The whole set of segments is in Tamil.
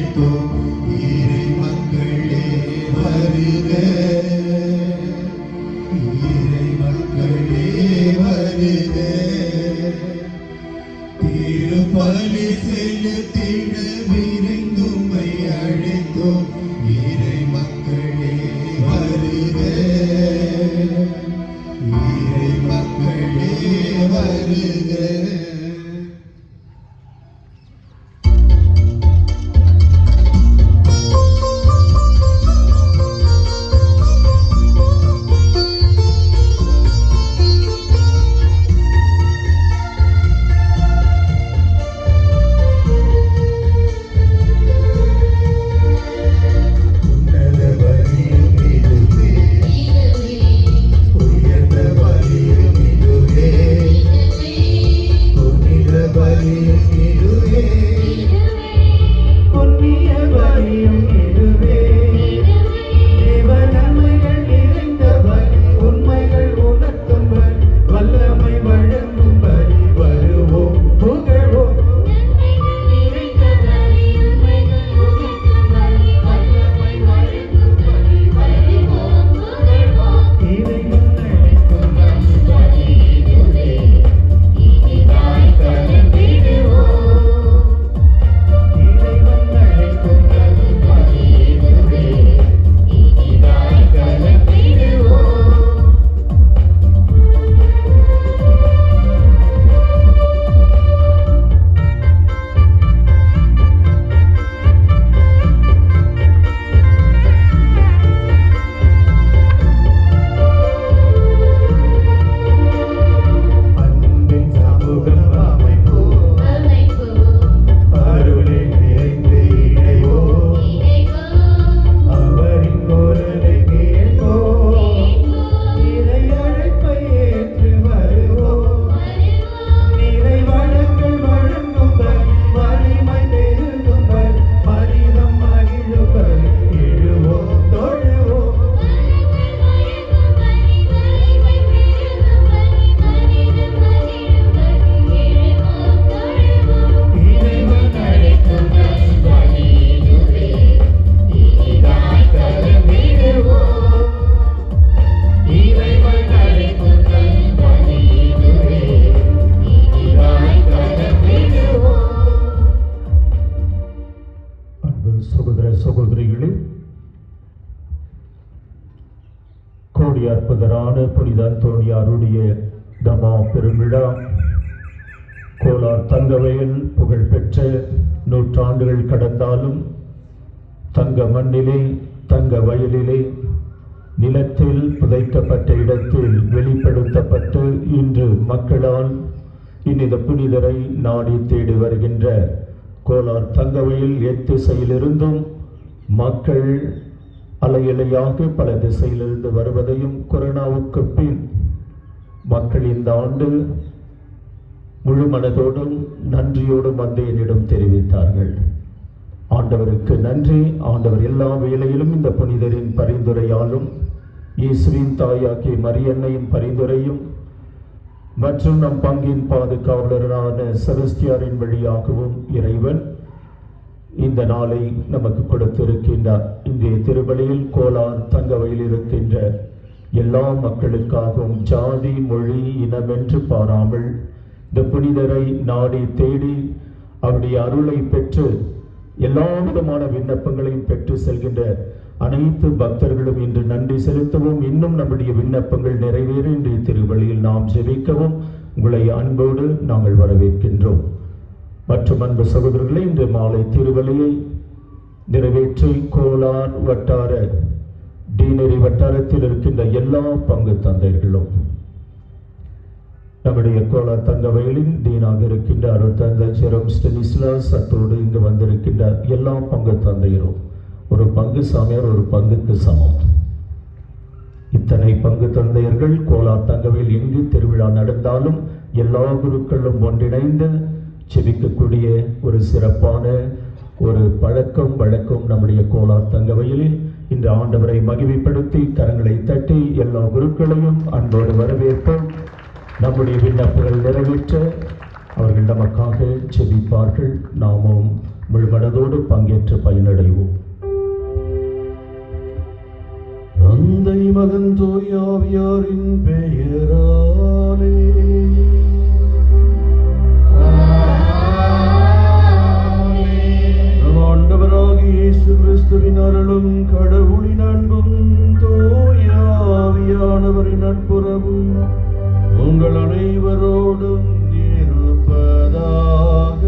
அழைத்தோம். இறை மக்களே வருக, இறை மக்களே வருக. திருப்பலி செலுத்திட விரைந்தும்மை அழைத்தோம். இறை மக்களே வருக, இறை மக்களே வருக. அற்புதரான புனித அந்தோணியாருடைய தமா பெருவிழா கோலார் தங்கவயல் புகழ்பெற்ற நூற்றாண்டுகள் கடந்தாலும் தங்க மண்ணிலே தங்க வயலிலே நிலத்தில் புதைக்கப்பட்ட இடத்தில் வெளிப்படுத்தப்பட்டு இன்று மக்களால் இந்த புனிதரை நாடி தேடி வருகின்ற கோலார் தங்கவயல் எத்திசையிலிருந்தும் மக்கள் அலையலையாக பல திசையிலிருந்து வருவதையும் கொரோனாவுக்கு பின் மக்கள் இந்த ஆண்டு முழு மனதோடும் நன்றியோடும் வந்து என்னிடம் தெரிவித்தார்கள். ஆண்டவருக்கு நன்றி. ஆண்டவர் எல்லா வேளையிலும் இந்த புனிதரின் பரிந்துரையாலும் இயேசுவின் தாயாகிய மரியன்னையின் பரிந்துரையும் மற்றும் நம் பங்கின் பாதுகாவலரான செபஸ்தியாரின் வழியாகவும் இறைவன் இந்த நாளை நமக்கு கொடுத்திருக்கின்றார். இன்றைய திருப்பலியில் கோலார் தங்கவயலில் இருக்கின்ற எல்லா மக்களுக்காகவும் ஜாதி மொழி இனமென்று பாராமல் இந்த புனிதரை நாடி தேடி அவருடைய அருளை பெற்று எல்லா விதமான விண்ணப்பங்களையும் பெற்று செல்கின்ற அனைத்து பக்தர்களும் இன்று நன்றி செலுத்தவும், இன்னும் நம்முடைய விண்ணப்பங்கள் நிறைவேற இன்றைய திருப்பலியில் நாம் ஜெபிக்கவும் உங்களை அன்போடு நாங்கள் வரவேற்கின்றோம். மற்றும் அன்பு சகோதரர்களை, இன்று மாலை திருவலியை நிறைவேற்றி கோலார் வட்டார டீனரி வட்டாரத்தில் இருக்கின்ற எல்லா பங்கு தந்தைகளும் நம்முடைய கோலார் தங்கவயலின் டீனாக இருக்கின்ற அருட்தந்தை ஜெரோம் ஸ்டெனிஸ்லாஸ் அத்தோடு இங்கு வந்திருக்கின்ற எல்லா பங்கு தந்தையரும் ஒரு பங்கு சாமியார் ஒரு பங்குக்கு சமம். இத்தனை பங்கு தந்தையர்கள் கோலார் தங்கவயல் எங்கு திருவிழா நடந்தாலும் எல்லா குருக்களும் ஒன்றிணைந்து செபிக்கக்கூடிய ஒரு சிறப்பான ஒரு பழக்கம் வழக்கம் நம்முடைய கோலார் தங்கவயலில் இந்த ஆண்டவரை மகிமைப்படுத்தி கரங்களை தட்டி எல்லா குருக்களையும் அன்போடு வரவேற்போம். நம்முடைய விண்ணப்பங்கள் நிறைவேற்ற அவர்கள் நமக்காக செபிப்பார்கள். நாமும் முழுமனதோடு பங்கேற்று பயனடைவோம். தந்தை மகன் தூய ஆவியாரின் பெயராலே நம் ஆண்டவராகிய இயேசு கிறிஸ்துவின் அருளும் கடவுளின் அன்பும் தூய ஆவியானவரின் நட்புறவும் உங்கள் அனைவரோடும் இருப்பதாக.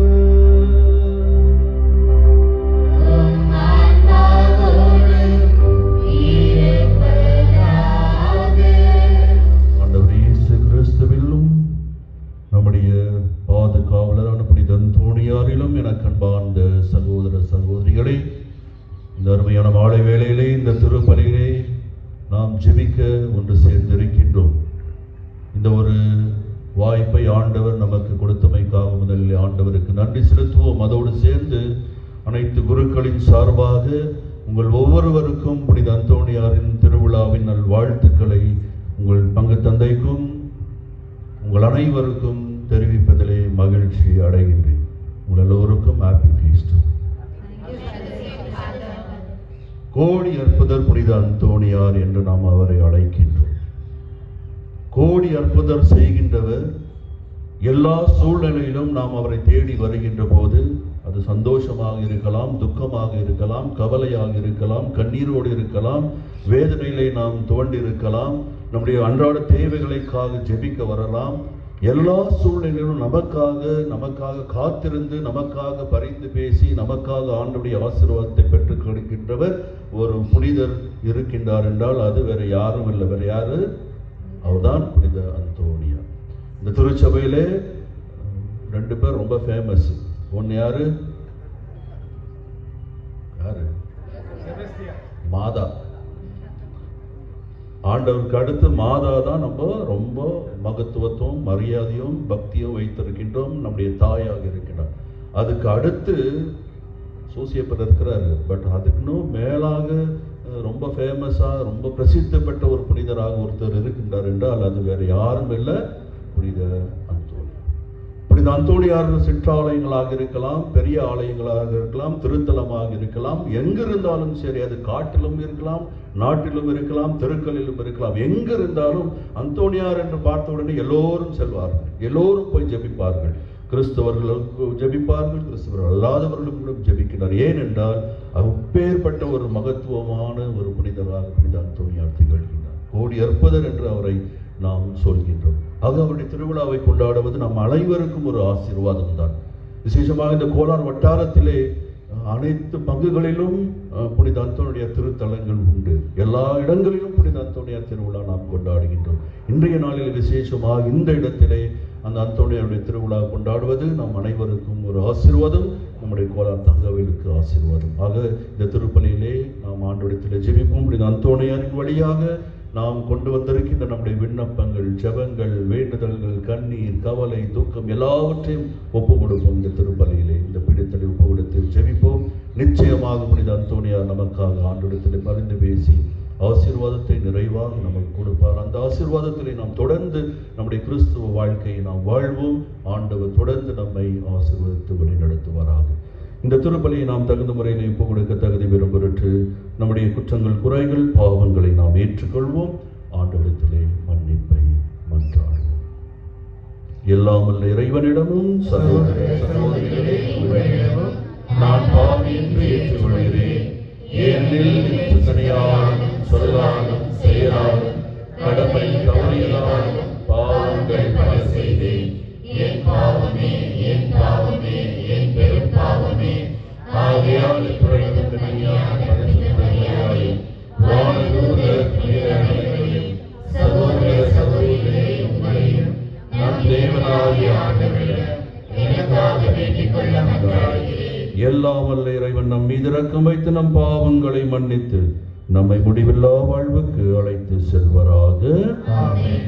நம்முடைய பாதுகாவலரான புனித அந்தோணியாரிலும் எனக்கு அன்பார்ந்த சகோதர சகோதரிகளே, இந்த அருமையான மாலை வேளையிலே இந்த திருப்பலியிலே நாம் ஜெபிக்க ஒன்று சேர்ந்திருக்கின்றோம். இந்த ஒரு வாய்ப்பை ஆண்டவர் நமக்கு கொடுத்தமைக்காக முதலில் ஆண்டவருக்கு நன்றி செலுத்துவோம். அதோடு சேர்ந்து அனைத்து குருக்களின் சார்பாக உங்கள் ஒவ்வொருவருக்கும் புனித அந்தோணியாரின் திருவிழாவின் நல் வாழ்த்துக்களை உங்கள் பங்கு தந்தைக்கும் உங்கள் அனைவருக்கும் தெரிவிப்பதிலே மகிழ்ச்சி அடைகின்றேன். உங்கள் எல்லோருக்கும் ஹாப்பி ஃபீஸ்ட். கோடி அற்புதர் புனித அந்தோணியார் என்று நாம் அவரை அழைக்கின்றோம். கோடி அற்புதர் செய்கின்றவர். எல்லா சூழ்நிலையிலும் நாம் அவரை தேடி வருகின்ற போது அது சந்தோஷமாக இருக்கலாம், துக்கமாக இருக்கலாம், கவலையாக இருக்கலாம், கண்ணீரோடு இருக்கலாம், வேதனையிலே நாம் துவண்டு இருக்கலாம், நம்முடைய அன்றாட தேவைகளுக்காக ஜெபிக்க வரலாம். எல்லா சூழ்நிலையிலும் நமக்காக காத்திருந்து நமக்காக பரிந்து பேசி நமக்காக ஆண்டவருடைய ஆசீர்வாதத்தை பெற்றுக் கொடுக்கின்றவர் ஒரு புனிதர் இருக்கின்றார் என்றால் அது வேற யாரும் இல்லை. வேற யாரு? அவர்தான் புனித அந்தோணியார். இந்த திருச்சபையிலே 2 பேர் ரொம்ப ஃபேமஸ். ஒன்னு யாரு? மாதா. ஆண்டவருக்கு அடுத்து மாதா தான் நம்ம ரொம்ப மகத்துவத்துவம், மரியாதையும் பக்தியும் வைத்திருக்கின்றோம். நம்முடைய தாயாக இருக்கின்றார். அதுக்கு அடுத்து சூசியப்பர் இருக்கிறாரு. பட் அதுக்குன்னும் மேலாக ரொம்ப ஃபேமஸாக ரொம்ப பிரசித்தி பெற்ற ஒரு புனிதராக ஒருத்தர் இருக்கின்றார் என்றால் அது வேறு யாரும் இல்லை, புனித அந்தோணியார். புனித அந்தோணியார் சிற்றாலயங்களாக இருக்கலாம், பெரிய ஆலயங்களாக இருக்கலாம், திருத்தலமாக இருக்கலாம், எங்கிருந்தாலும் சரி, அது காட்டிலும் இருக்கலாம், நாட்டிலும் இருக்கலாம், தெருக்களிலும் இருக்கலாம், எங்கிருந்தாலும் அந்தோணியார் என்று பார்த்த உடனே எல்லோரும் செல்வார்கள், எல்லோரும் போய் ஜெபிப்பார்கள். கிறிஸ்தவர்களுக்கு ஜெபிப்பார்கள், கிறிஸ்தவர்கள் அல்லாதவர்களுக்கும் ஜெபிக்கிறார். ஏனென்றால் அப்பேற்பட்ட ஒரு மகத்துவமான ஒரு புனிதராக புனித அந்தோணியார் திகழ்கின்றார். கோடி அற்புதர் என்று அவரை நாம் சொல்கின்றோம். ஆக அவருடைய திருவிழாவை கொண்டாடுவது நம் அனைவருக்கும் ஒரு ஆசீர்வாதம் தான். விசேஷமாக இந்த கோலார் வட்டாரத்திலே அனைத்து பங்குகளிலும் புனித அந்தோணியார் திருத்தலங்கள் உண்டு. எல்லா இடங்களிலும் புனித அந்தோணியார் திருவிழா நாம் கொண்டாடுகின்றோம். இன்றைய நாளில் விசேஷமாக இந்த இடத்திலே அந்த அந்தோணியாருடைய திருவிழா கொண்டாடுவது நம் அனைவருக்கும் ஒரு ஆசீர்வாதம், நம்முடைய கோலார் தங்கவேலுக்கு ஆசீர்வாதம். ஆக இந்த திருப்பலியிலே நாம் ஆண்டவரிடத்திலே ஜெபிப்போம். புனித அந்தோணியாரின் வழியாக நாம் கொண்டு வந்திருக்கின்ற நம்முடைய விண்ணப்பங்கள், ஜெபங்கள், வேண்டுதல்கள், கண்ணீர், கவலை, துக்கம் எல்லாவற்றையும் ஒப்பு கொடுப்போம். இந்த திருப்பலியிலே இந்த பீடத்திலே ஒப்பு கொடுத்து ஜெபிப்போம். நிச்சயமாக புனித அந்தோணியார் நமக்காக ஆண்டவரிடத்திலே பரிந்து பேசி ஆசீர்வாதத்தை நிறைவாக நமக்கு கொடுப்பார். அந்த ஆசீர்வாதத்திலே நாம் தொடர்ந்து நம்முடைய கிறிஸ்துவ வாழ்க்கையை நாம் வாழ்வோம். ஆண்டவர் தொடர்ந்து நம்மை ஆசீர்வதித்து வழி நடத்துவாராக. இந்த திருப்பலியை நாம் தகுந்த முறையில் ஒப்பு கொடுக்க தகுதி பெறும் பொருட்டு நம்முடைய குற்றங்கள், குறைகள், பாவங்களை நாம் ஏற்றுக்கொள்வோம். ஆண்டவரிடத்திலே மன்னிப்பை மன்றாடுவோம். எல்லாம் வல்ல இறைவனிடமும் சகோதர சகோதரிகளே உங்களிடமும் நான் பாவி என்று ஏற்றுக்கொள்கிறேன். ஏனெனில் சிந்தனையாலும் சொல்லாலும் செயலாலும் கடமை தவறியதாலும் பாவங்கள் பல செய்தேன். என் பாவமே, என் பாவமே, என் பெரும் பாவமே. ஆகையால் குறைந்த தனியாக பரிசுத்தமரியாயே, வானதூதர் புனிதர்களையும் சகோதர சகோதரிகளே உங்களையும் நம் தேவனாகிய ஆண்டவரிடம் எனக்காக வேண்டிக் கொள்ள மன்றாடுகிறேன். எல்லாம் வல்ல இறைவன் நம் மீது இரக்கம் வைத்து நம் பாவங்களை மன்னித்து நம்மை முடிவில்லா வாழ்வுக்கு அழைத்து செல்வராக. ஆமென்.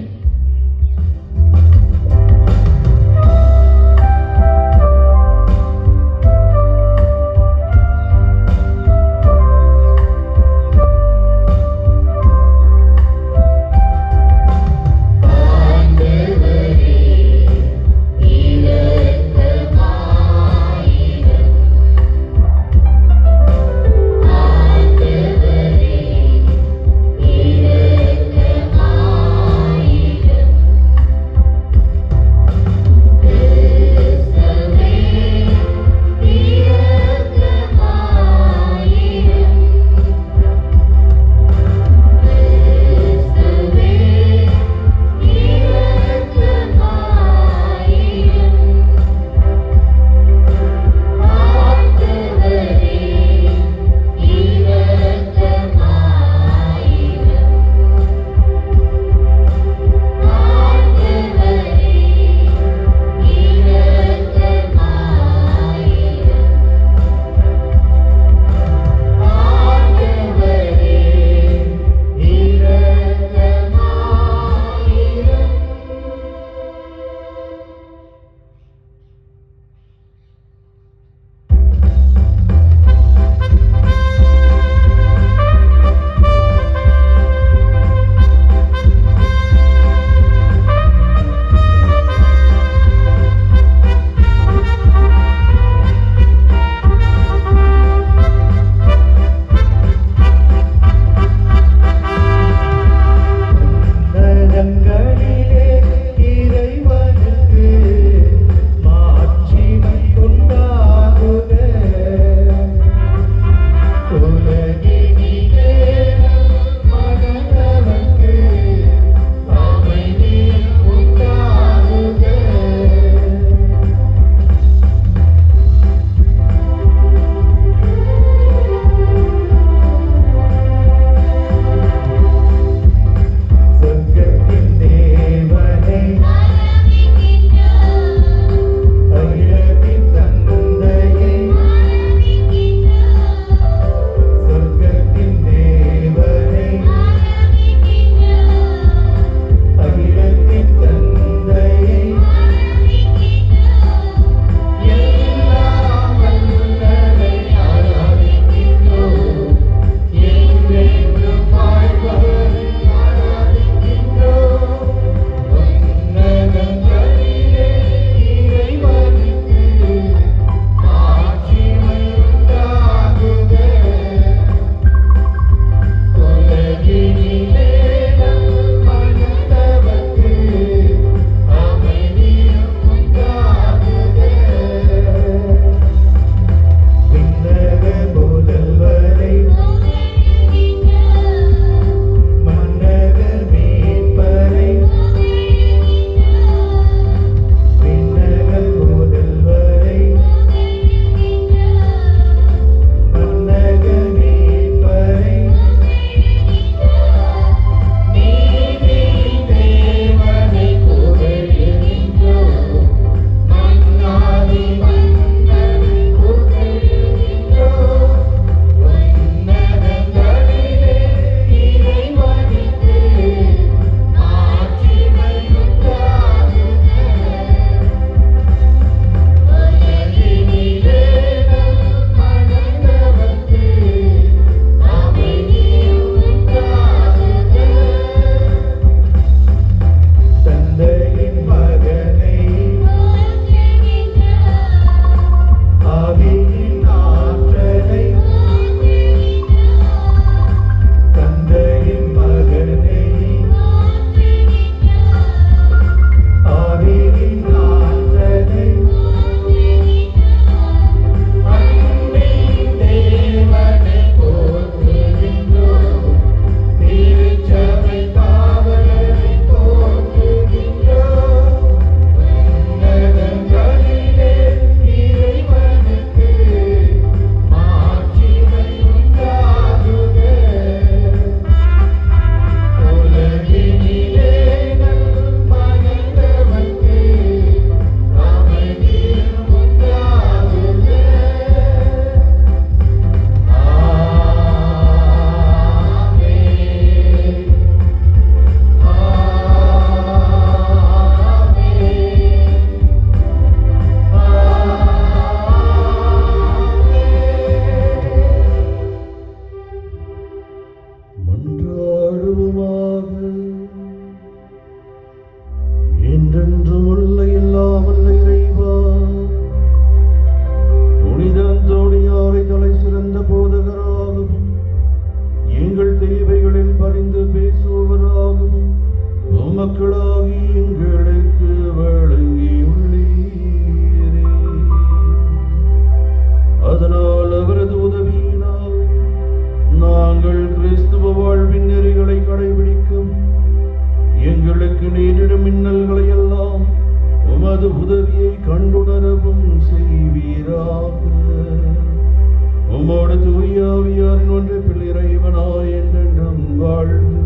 படைப்பில் இறைவனாய் என்றென்றும் வாழ்ந்து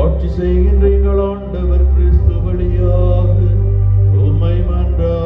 ஆட்சி செய்கின்ற எங்கள் ஆண்டவர் கிறிஸ்து வழியாக உம்மை மன்றாடுகின்றோம்.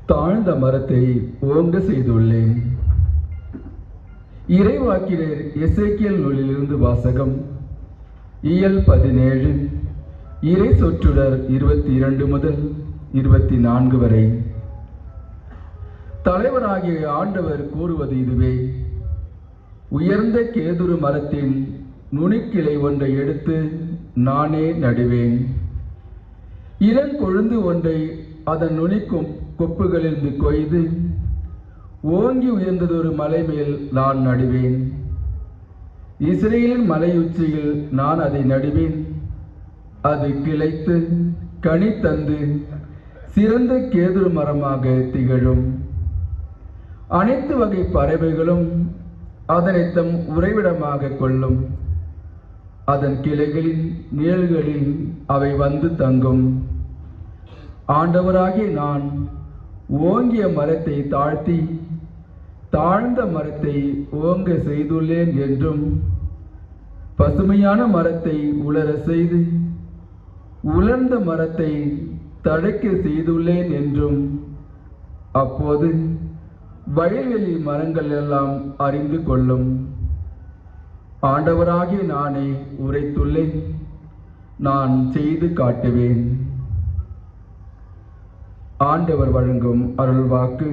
தாழ்ந்த மரத்தை ஓங்க செய்துள்ளேன். இறைவாக்கினர் எசேக்கியேல் நூலிலிருந்து வாசகம். இயல் 17 இறை சொற்றொடர் 22 முதல் 24 வரை. தலைவராகிய ஆண்டவர் கூறுவது இதுவே: உயர்ந்த கேதுரு மரத்தின் நுனிக்கிளை ஒன்றை எடுத்து நானே நடுவேன். இளங்கொழுந்து ஒன்றை அதன் நுனிக்கும் கொப்புகளிலிருந்து கொய்து ஓங்கி உயர்ந்ததொரு மலை மேல் நான் நடுவேன். இஸ்ரேலின் மலையுச்சியில் நான் அதை நடுவேன். அது கிளைத்து கனி தந்து சிறந்த கேதுரு மரமாக திகழும். அனைத்து வகை பறவைகளும் அதனை தம் உறைவிடமாக கொள்ளும். அதன் கிளைகளின் நிழல்களில் அவை வந்து தங்கும். ஆண்டவராகிய நான் ஓங்கிய மரத்தை தாழ்த்தி தாழ்ந்த மரத்தை ஓங்க செய்துள்ளேன் என்றும், பசுமையான மரத்தை உலர செய்து உலர்ந்த மரத்தை தழைக்க செய்துள்ளேன் என்றும் அப்போது வயல்வெளி மரங்கள் எல்லாம் அறிந்து கொள்ளும். ஆண்டவராகிய நானே உரைத்துள்ளேன், நான் செய்து காட்டுவேன். ஆண்டவர் வழங்கும் அருள்வாக்கு.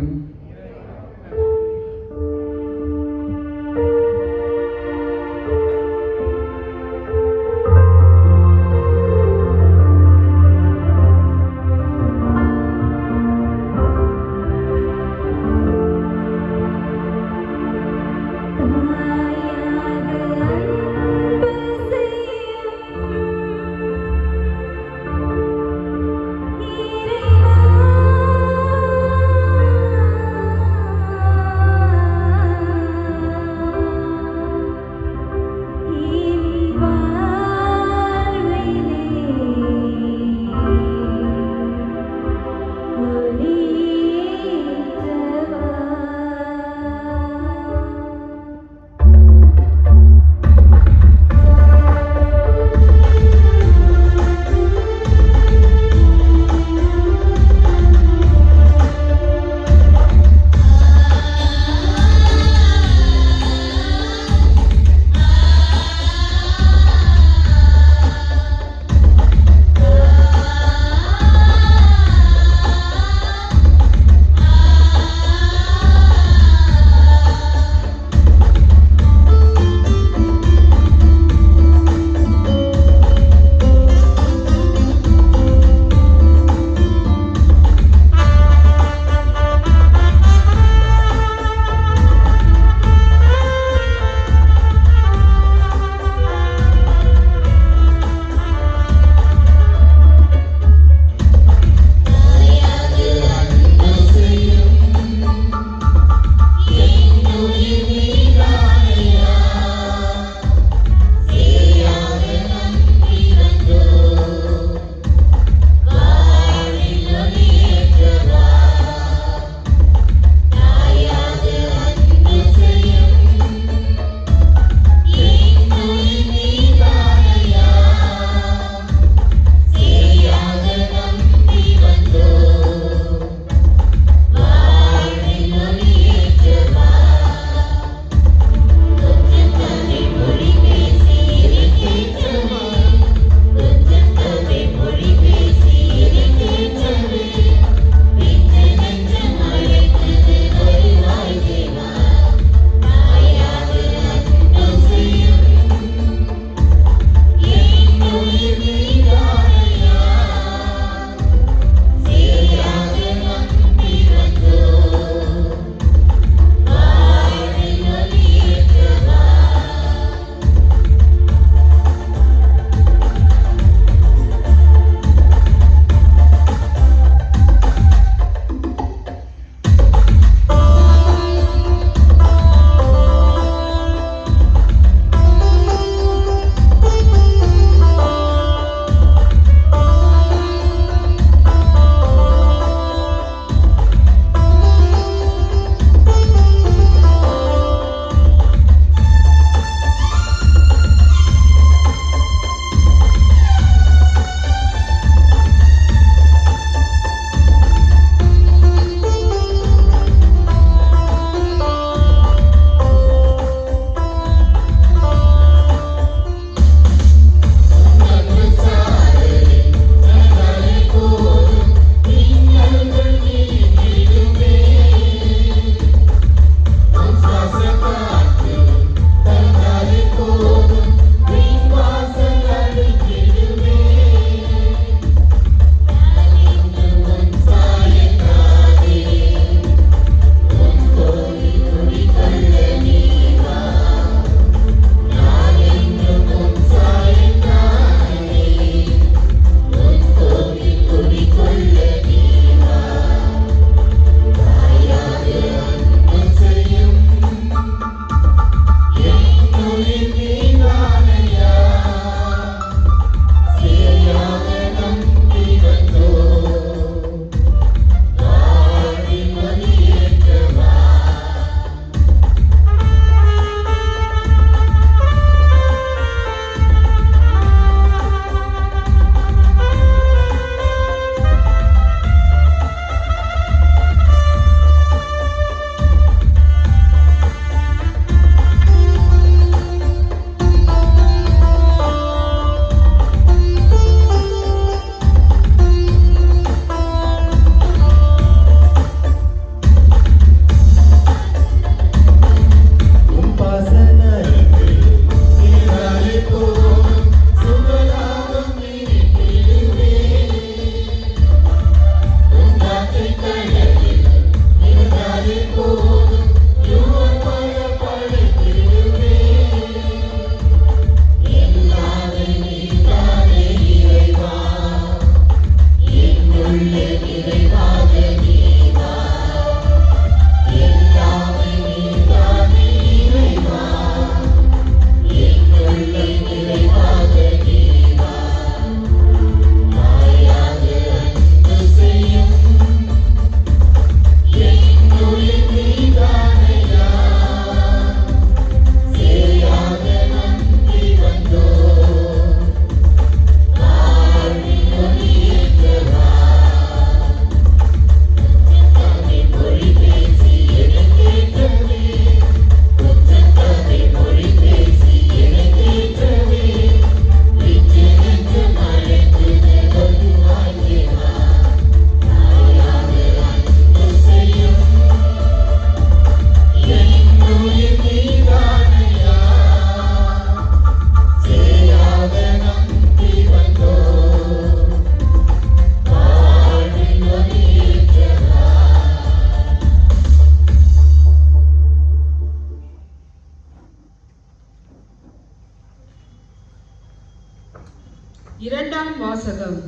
இரண்டாம் வாசகம்.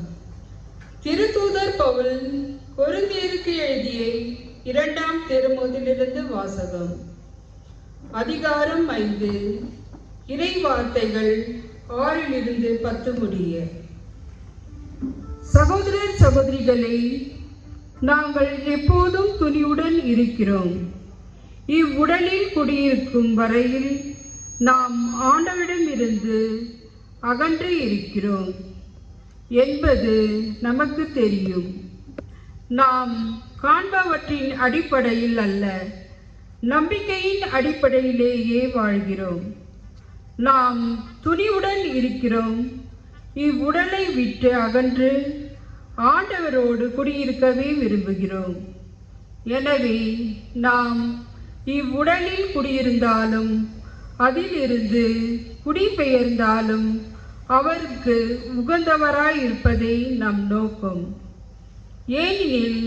திருத்தூதர் பவுல் கொரிந்தியருக்கு எழுதிய இரண்டாம் திருமுகத்திலிருந்து வாசகம். அதிகாரம் 5, இறை வார்த்தைகள் 6-10 முடிய. சகோதரர் சகோதரிகளே, நாங்கள் எப்போதும் துணிவுடன் இருக்கிறோம். இவ்வுடலில் குடியிருக்கும் வரையில் நாம் ஆண்டவரிடமிருந்து அகன்று இருக்கிறோம் என்பது நமக்கு தெரியும். நாம் காண்பவற்றின் அடிப்படையில் அல்ல, நம்பிக்கையின் அடிப்படையிலேயே வாழ்கிறோம். நாம் துணிவுடன் இருக்கிறோம். இவ்வுடலை விட்டு அகன்று ஆண்டவரோடு குடியிருக்கவே விரும்புகிறோம். எனவே நாம் இவ்வுடலில் குடியிருந்தாலும் அதிலிருந்து குடிபெயர்ந்தாலும் அவருக்கு உகந்தவராயிருப்பதே நம் நோக்கம். ஏனெனில்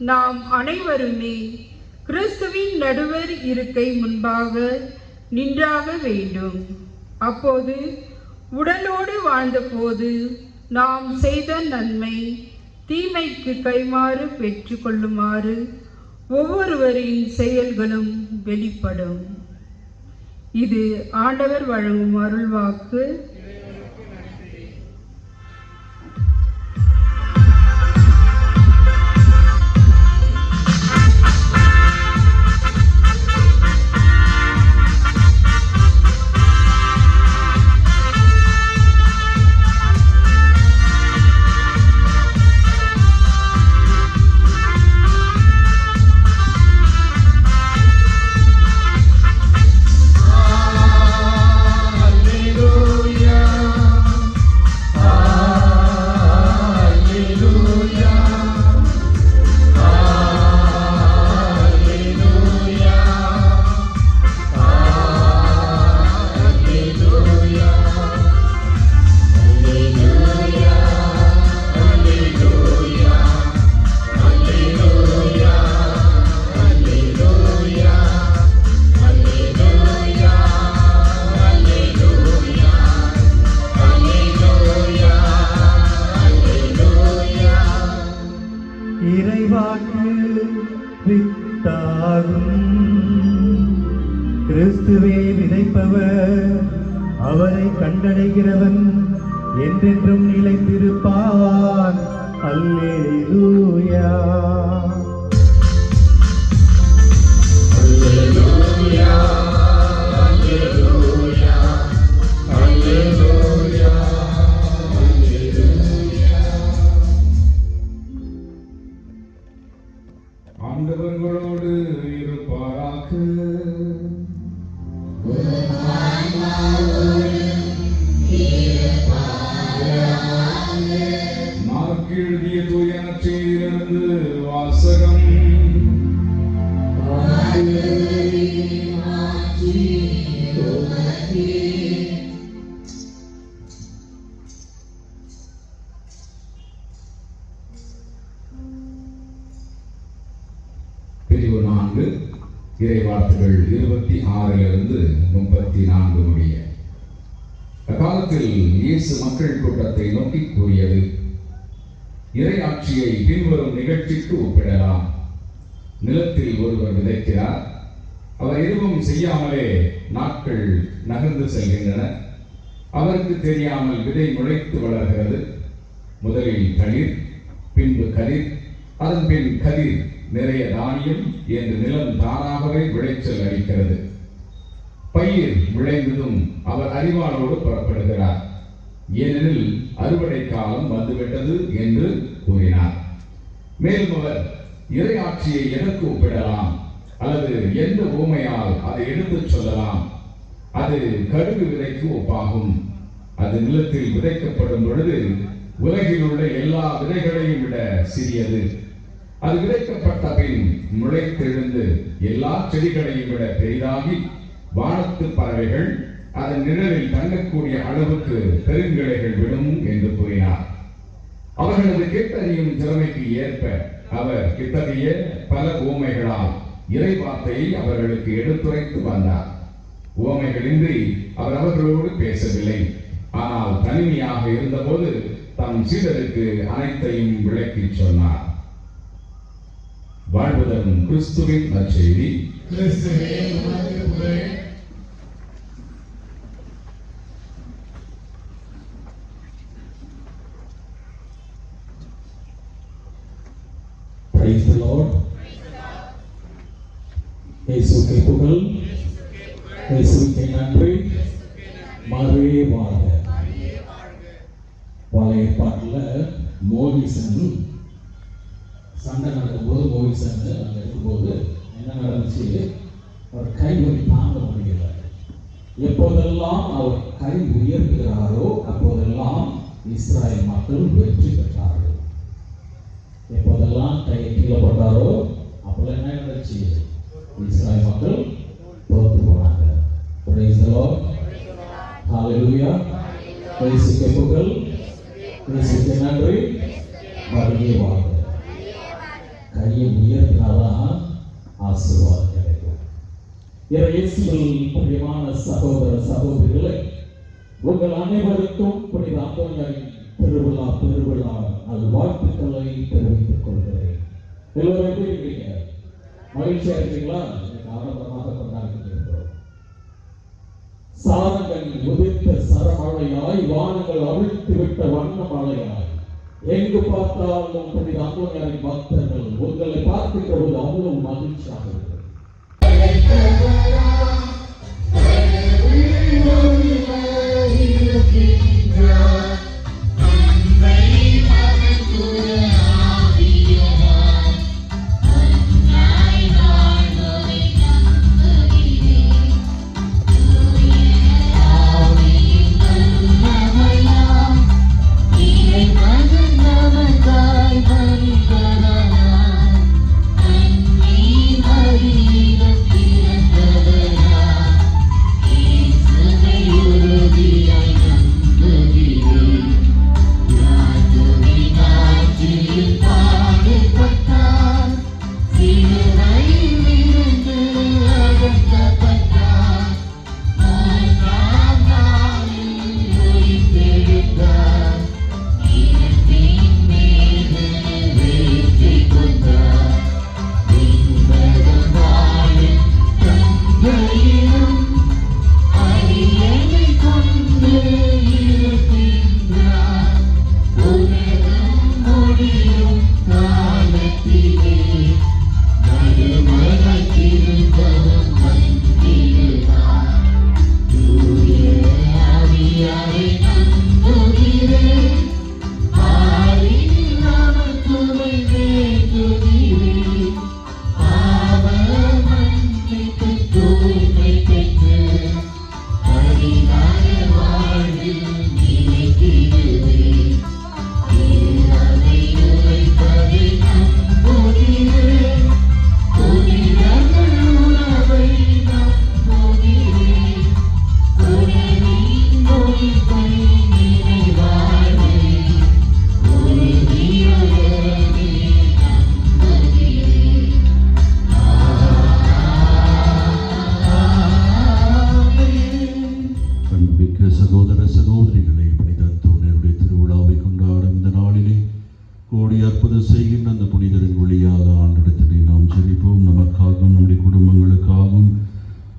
நாம் அனைவருமே கிறிஸ்துவின் நடுவர் இருக்கை முன்பாக நின்றாக வேண்டும். அப்போது உடலோடு வாழ்ந்தபோது நாம் செய்த நன்மை தீமைக்கு கைமாறு பெற்று கொள்ளுமாறு ஒவ்வொருவரின் செயல்களும் வெளிப்படும். இது ஆண்டவர் வழங்கும் அருள்வாக்கு. கிறிஸ்துவே விதைப்பவர், அவரை கண்டடைகிறவன் என்றென்றும் நிலைத்திருப்பான். அல்லேலூயா. அல்லேலூயா, அல்லேலூயா, அல்லேலூயா, அல்லேலூயா. ஆண்டவர்களோடு இருப்பாராக. மார்க்கு எழுதிய தூய நற்செய்தியிலிருந்து வாசகம். பிரிவு 4, இறை வார்த்தைகள் 26 34 முடிய. அக்காலத்தில் இயேசு மக்கள் கூட்டத்தை நோக்கி கூறியது, இறையாட்சியை பின்வரும் நிகழ்ச்சிக்கு ஒப்பிடலாம். நிலத்தில் ஒருவர் விதைக்கிறார். அவர் எதுவும் செய்யாமலே நாட்கள் நகர்ந்து செல்கின்றன. அவருக்கு தெரியாமல் விதை முளைத்து வளர்கிறது. முதலில் தளிர், பின்பு கதிர், அதன் பின் கதிர் நிறைய தானியம் என்று நிலம் தானாகவே விளைச்சல் அளிக்கிறது. பயிர் விளைந்ததும் அவர் அறிவாளோடு புறப்படுகிறார், ஏனெனில் அறுவடை காலம் வந்துவிட்டது என்று கூறினார். மேலும் அவர் இறையாட்சியை எதற்கு ஒப்பிடலாம் அல்லது எந்த ஊமையால் அதை எடுத்துச் சொல்லலாம்? அது கடுகு விதைக்கு ஒப்பாகும். அது நிலத்தில் விதைக்கப்படும் பொழுது உலகில் உள்ள எல்லா விதைகளையும் விட சிறியது. அது விதைக்கப்பட்ட பின் முளைத்தெழுந்து எல்லா செடிகளையும் விட பெரிதாகி வானத்து பறவைகள் அதன் நிழலில் தங்கக்கூடிய அளவுக்கு பெருங்கிளைகள் விடும் என்று கூறினார். அவர்களது கேட்டறியும் திறமைக்கு ஏற்ப அவர் இத்தகைய பல உவமைகளால் இறை வார்த்தையை அவர்களுக்கு எடுத்துரைத்து வந்தார். உவமைகளின்றி அவர் அவர்களோடு பேசவில்லை. ஆனால் தனிமையாக இருந்தபோது தம் சீடருக்கு அனைத்தையும் விளக்கிச் சொன்னார். வாழ்வுதன் கிறிஸ்துவின் நற்செய்தி. Praise the Lord. இயேசுவுக்கே புகழ், இயேசுவுக்கே நன்றி, மறுவே வாழ்க. பழைய ஏற்பாட்டில் மோகிசன் சண்டை நடக்கும்போது மோகிசன் அங்கே இருக்கும்போது என்ன நடந்துச்சு? அவர் கைவலி தாங்க முடியல. எப்போதெல்லாம் அவர் கை உயர்த்துகிறாரோ அப்போதெல்லாம் இஸ்ராயல் மக்கள் வெற்றி பெற்றார்கள். எப்போதெல்லாம் கையை கீழே போட்டாரோ அப்போல்லாம் என்ன நடந்துச்சு? இஸ்ராயல் மக்கள் தோற்று போனாங்க. Praise the Lord. Hallelujah. இயேசுவுக்கே புகழ், இயேசுவுக்கே நன்றி, மறுவே வாழ்க. கையை உயர்த்தினாதான் ஆசீர்வாதம் கிடைக்கும். இயேசுவில் பிரியமான சகோதர சகோதரிகளை, உங்கள் அனைவருக்கும் புனித அந்தோனியாரின் திருவிழா நல்வாழ்த்துக்களை தெரிவித்துக் கொள்கிறேன். எல்லோரும் எப்படி இருக்கீங்க? மகிழ்ச்சியா இருக்கீங்களா? ஆனந்தமாக கொண்டாடிட்டு இருக்கிறோம். சாரங்கள் உதிர்த்த சரமழையாய், வானங்கள் அவிழ்த்து விட்ட வண்ண மழையாய், எங்கு பார்த்தாலும் புனித அந்தோனியாரின் பக்தர்கள் உங்களை பார்க்கின்ற போது அவ்வளவு மகிழ்ச்சியாக இருக்கிறது.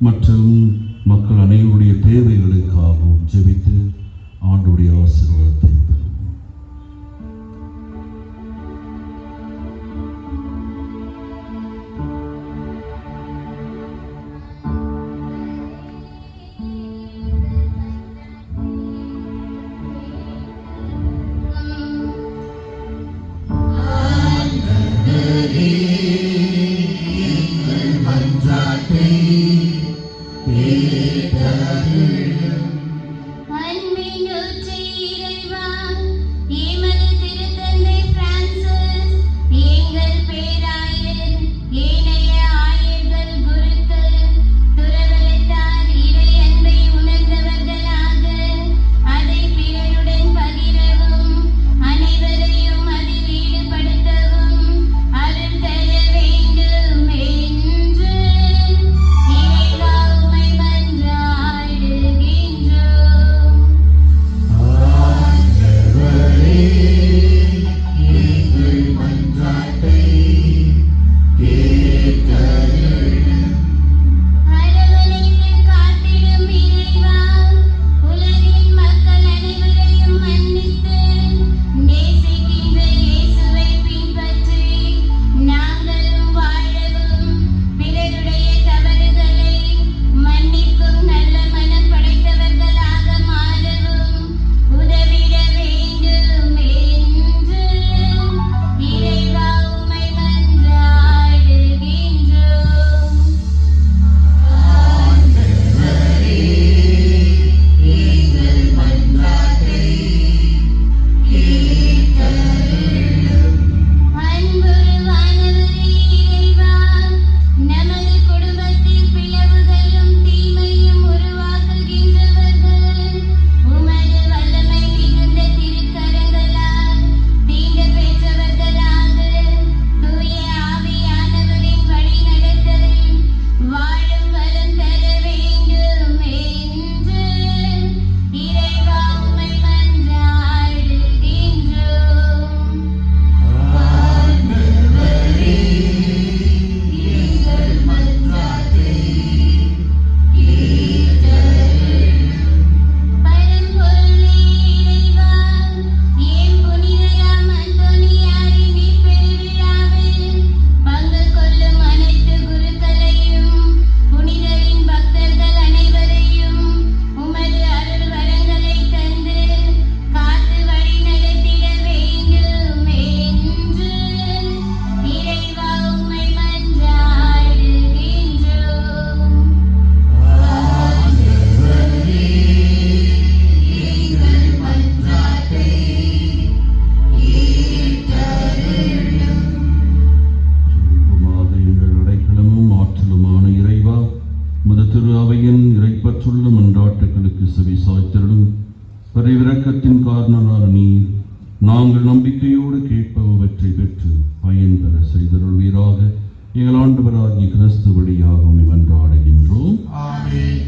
மற்றும் மக்கள் அனைவருடைய தேவைகளுக்காகவும் ஜெபித்து ஆண்டவருடைய ஆசீர்வாதத்தை பெறுவோம். அன்பினுற்றி இறைவா பாலித்தருளும். பரிவிரக்கத்தின் காரணமான நீர் நாங்கள் நம்பிக்கையோடு கேட்பவற்றை பெற்று பயன் பெற செய்தருள்வீராக. எங்கள் ஆண்டவராகிய கிறிஸ்து வழியாக மன்றாடுகின்றோம். ஆமென்.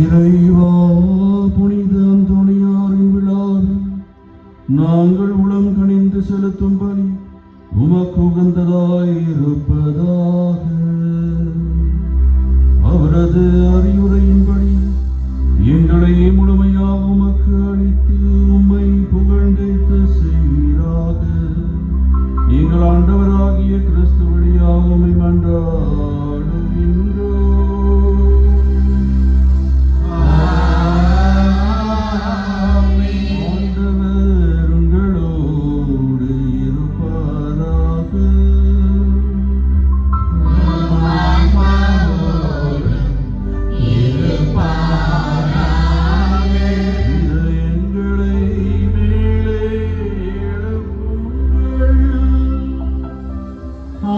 இறைவா, புனித அந்தோணியாரின் விழாவில் நாங்கள் உளம் கனிந்து செலுத்தும் பலி உமக்கு உகந்ததாயிருப்பதாக. அவரது அறிவுரையின்படி எங்களை முழுமையாக உமக்கு அளித்து உம்மை புகழ்ந்தேத்த செய்வீராக. எங்கள் ஆண்டவராகிய கிறிஸ்து வழியாக உம்மை மன்றாடுகின்றோம்.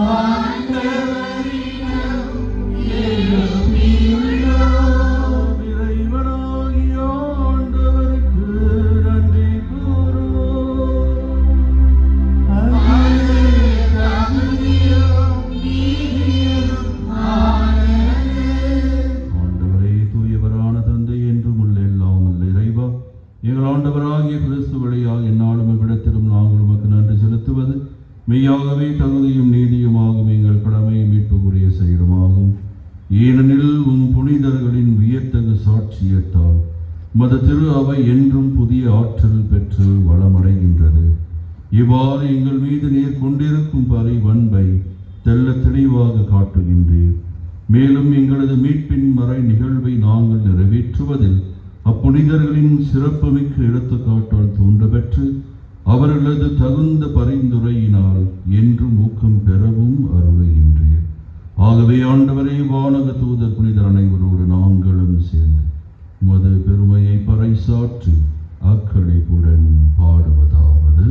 ஆண்டவரின் ஏனெனில் உம் புனிதர்களின் வியத்தகு சாட்சியத்தால் மத திரு அவை என்றும் புதிய ஆற்றல் பெற்று வளமடைகின்றது. இவ்வாறு எங்கள் மீது நீர் கொண்டிருக்கும் பறை வன்பை தெள்ள தெளிவாக காட்டுகின்றீர். மேலும் எங்களது மீட்பின் மறை நிகழ்வை நாங்கள் நிறைவேற்றுவதில் அப்புனிதர்களின் சிறப்புமிக்க எடுத்துக்காட்டால் தூண்ட பெற்று அவர்களது தகுந்த பரிந்துரையினால் என்றும் ஊக்கம் பெறவும் அருளுகின்றீர். ஆகவே ஆண்டவரே, வானக தூதர் புனிதர் அனைவரோடு நாங்களும் சேர்ந்து உமது பெருமையை பறைசாற்றி அக்களிப்புடன் பாடுவதாவது: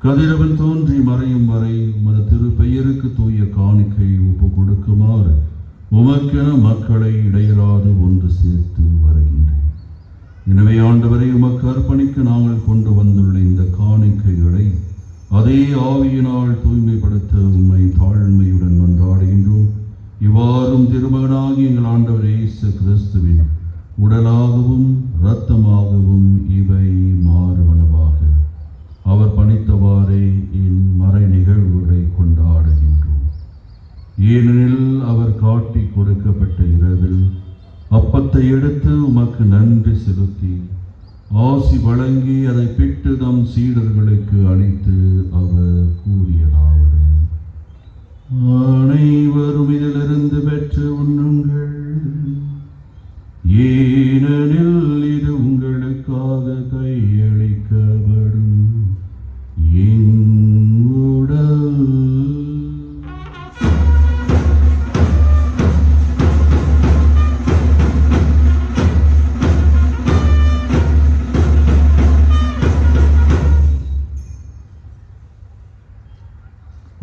கதிரவன் தோன்றி மறையும் வரை உமது திருப்பெயருக்கு தூய காணிக்கை ஒப்பு கொடுக்குமாறு உமக்கென மக்களை இடையராது ஒன்று சேர்த்து வருகின்றேன். எனவே ஆண்டவரை உமக்கு அர்ப்பணிக்க நாங்கள் கொண்டு வந்துள்ள இந்த காணிக்கைகளை அதே ஆவியினால் தூய்மைப்படுத்த உம்மை தாழ்மையுடன் மன்றாடுகின்றோம். இவ்வாறும் திருமகனாகி எங்கள் ஆண்டவர் இயேசு கிறிஸ்துவின் உடலாகவும் இரத்தமாகவும் இவை மாறுவனவாக அவர் பணித்தவாறே மறை நிகழ்வுகளை கொண்டாடுகின்றோம். ஏனெனில் அவர் காட்டி கொடுக்கப்பட்ட இரவில் அப்பத்தை எடுத்து உமக்கு நன்றி செலுத்தி ஆசி வழங்கி அதை பிட்டு தம் சீடர்களுக்கு அளித்து அவர் கூறியதாவது: அனைவரும் இதிலிருந்து பெற்று உண்ணுங்கள், ஏனெனில் இது உங்களுக்காக கையளிக்கப்படும் என் உடல்.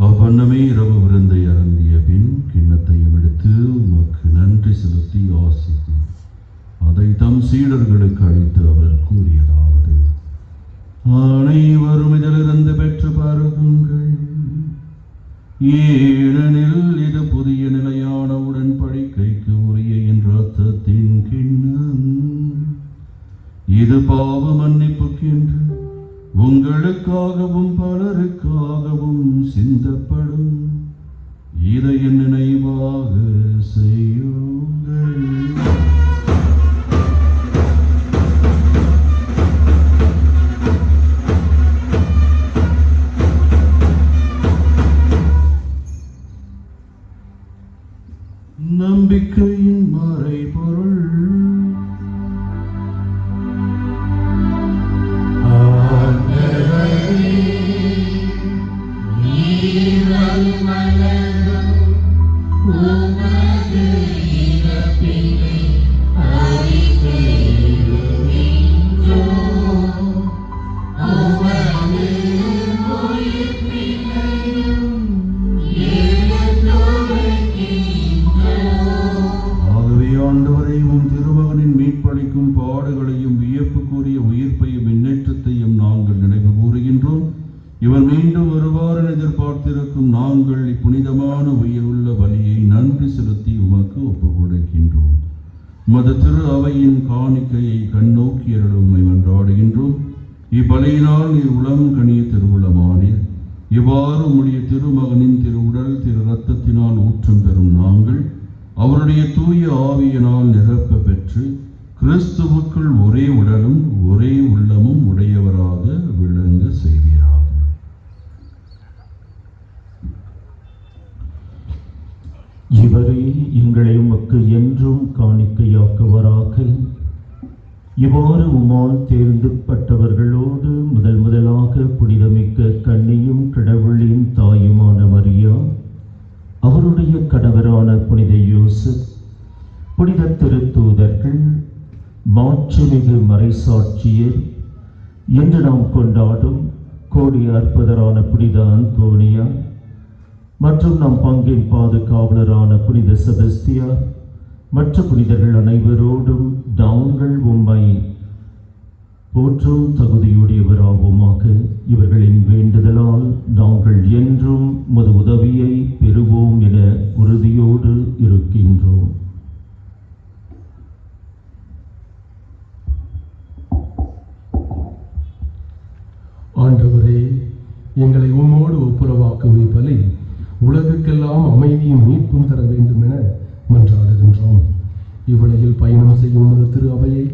அவ்வண்ணமே இரவு விருந்தை அருந்திய பின் கிண்ணத்தையும் எடுத்து உமக்கு நன்றி செலுத்தி ஆசித்து அதை தம் சீடர்களுக்கு அளித்து அவர் கூறியதாவது: அனைவரும் இதிலிருந்து பெற்று பருகுங்கள், ஏனெனில் இது புதிய நிலையான உடன்படிக்கைக்கு உரிய என் இரத்தத்தின் கிண்ணம். இது பாவ மன்னிப்புக்கென்று உங்களுக்காகவும் பலருக்காகவும் சிந்தப்படும் நம்பிக்கையின் மறைபொருள். ஆகவே ஆண்டவரை உம் திருமகனின் மீட்பளிக்கும் பாடுகளையும் வியப்புக்குரிய உயிர்ப்பையும் முன்னேற்றத்தையும் நாங்கள் நினைவு கூறுகின்றோம். இவர் மீண்டும் வருவார் என எதிர்பார்த்திருக்கும் நாங்கள் இப்புனிதமான உயிருள்ள பலியை நன்றி செலுத்தி உமக்கு ஒப்புக் கொடுக்கின்றோம். உமது திரு அவையின் காணிக்கையை கண்ணோக்கி அருளுமை மன்றாடுகின்றோம். இப்பலியினால் நீர் உளம் கனிய திருவுளமானீர். இவ்வாறு உம்முடைய திருமகனின் திருவுடல் திரு இரத்தத்தினால் ஊற்றம் பெறும் நாங்கள் அவருடைய தூய ஆவியினால் நிரப்ப பெற்று கிறிஸ்துவுக்குள் ஒரே உடலும் ஒரே உள்ளமும் உடையவராக விளங்க செய்வீராக. இவரே எங்களை உமக்கு என்றும் காணிக்கையாக்குவராக. இவ்வாறு உம்மால் தேர்ந்தெடுக்கப்பட்டவர்களோடு முதலாக புனிதமிக்க கன்னியும் கடவுளின் தாயுமான மரியா, அவருடைய கணவரான புனித யோசப், புனித திருத்தூதர்கள், மாட்சிமிகு மறைசாட்சியர், என்று நாம் கொண்டாடும் கோடி அற்புதரான புனித அந்தோனியா மற்றும் நம் பங்கின் பாதுகாவலரான புனித செபஸ்தியார் மற்ற புனிதர்கள் அனைவரோடும் நாங்கள் உம்மை போற்றும் தகுதியுடையவராகுமாக. இவர்களின் வேண்டுதலால் நாங்கள் என்றும் உமது உதவியை பெறுவோம் என உறுதியோடு இருக்கின்றோம். ஆண்டவரே, எங்களை உம்மோடு ஒப்புரவாக்கும் இப்பலி உலகுக்கெல்லாம் அமைதியும் மீட்பும் தர வேண்டும் என மன்றாடுகின்றோம். இவ்விலையில் பயணம் செய்யும் உமது திரு அவையை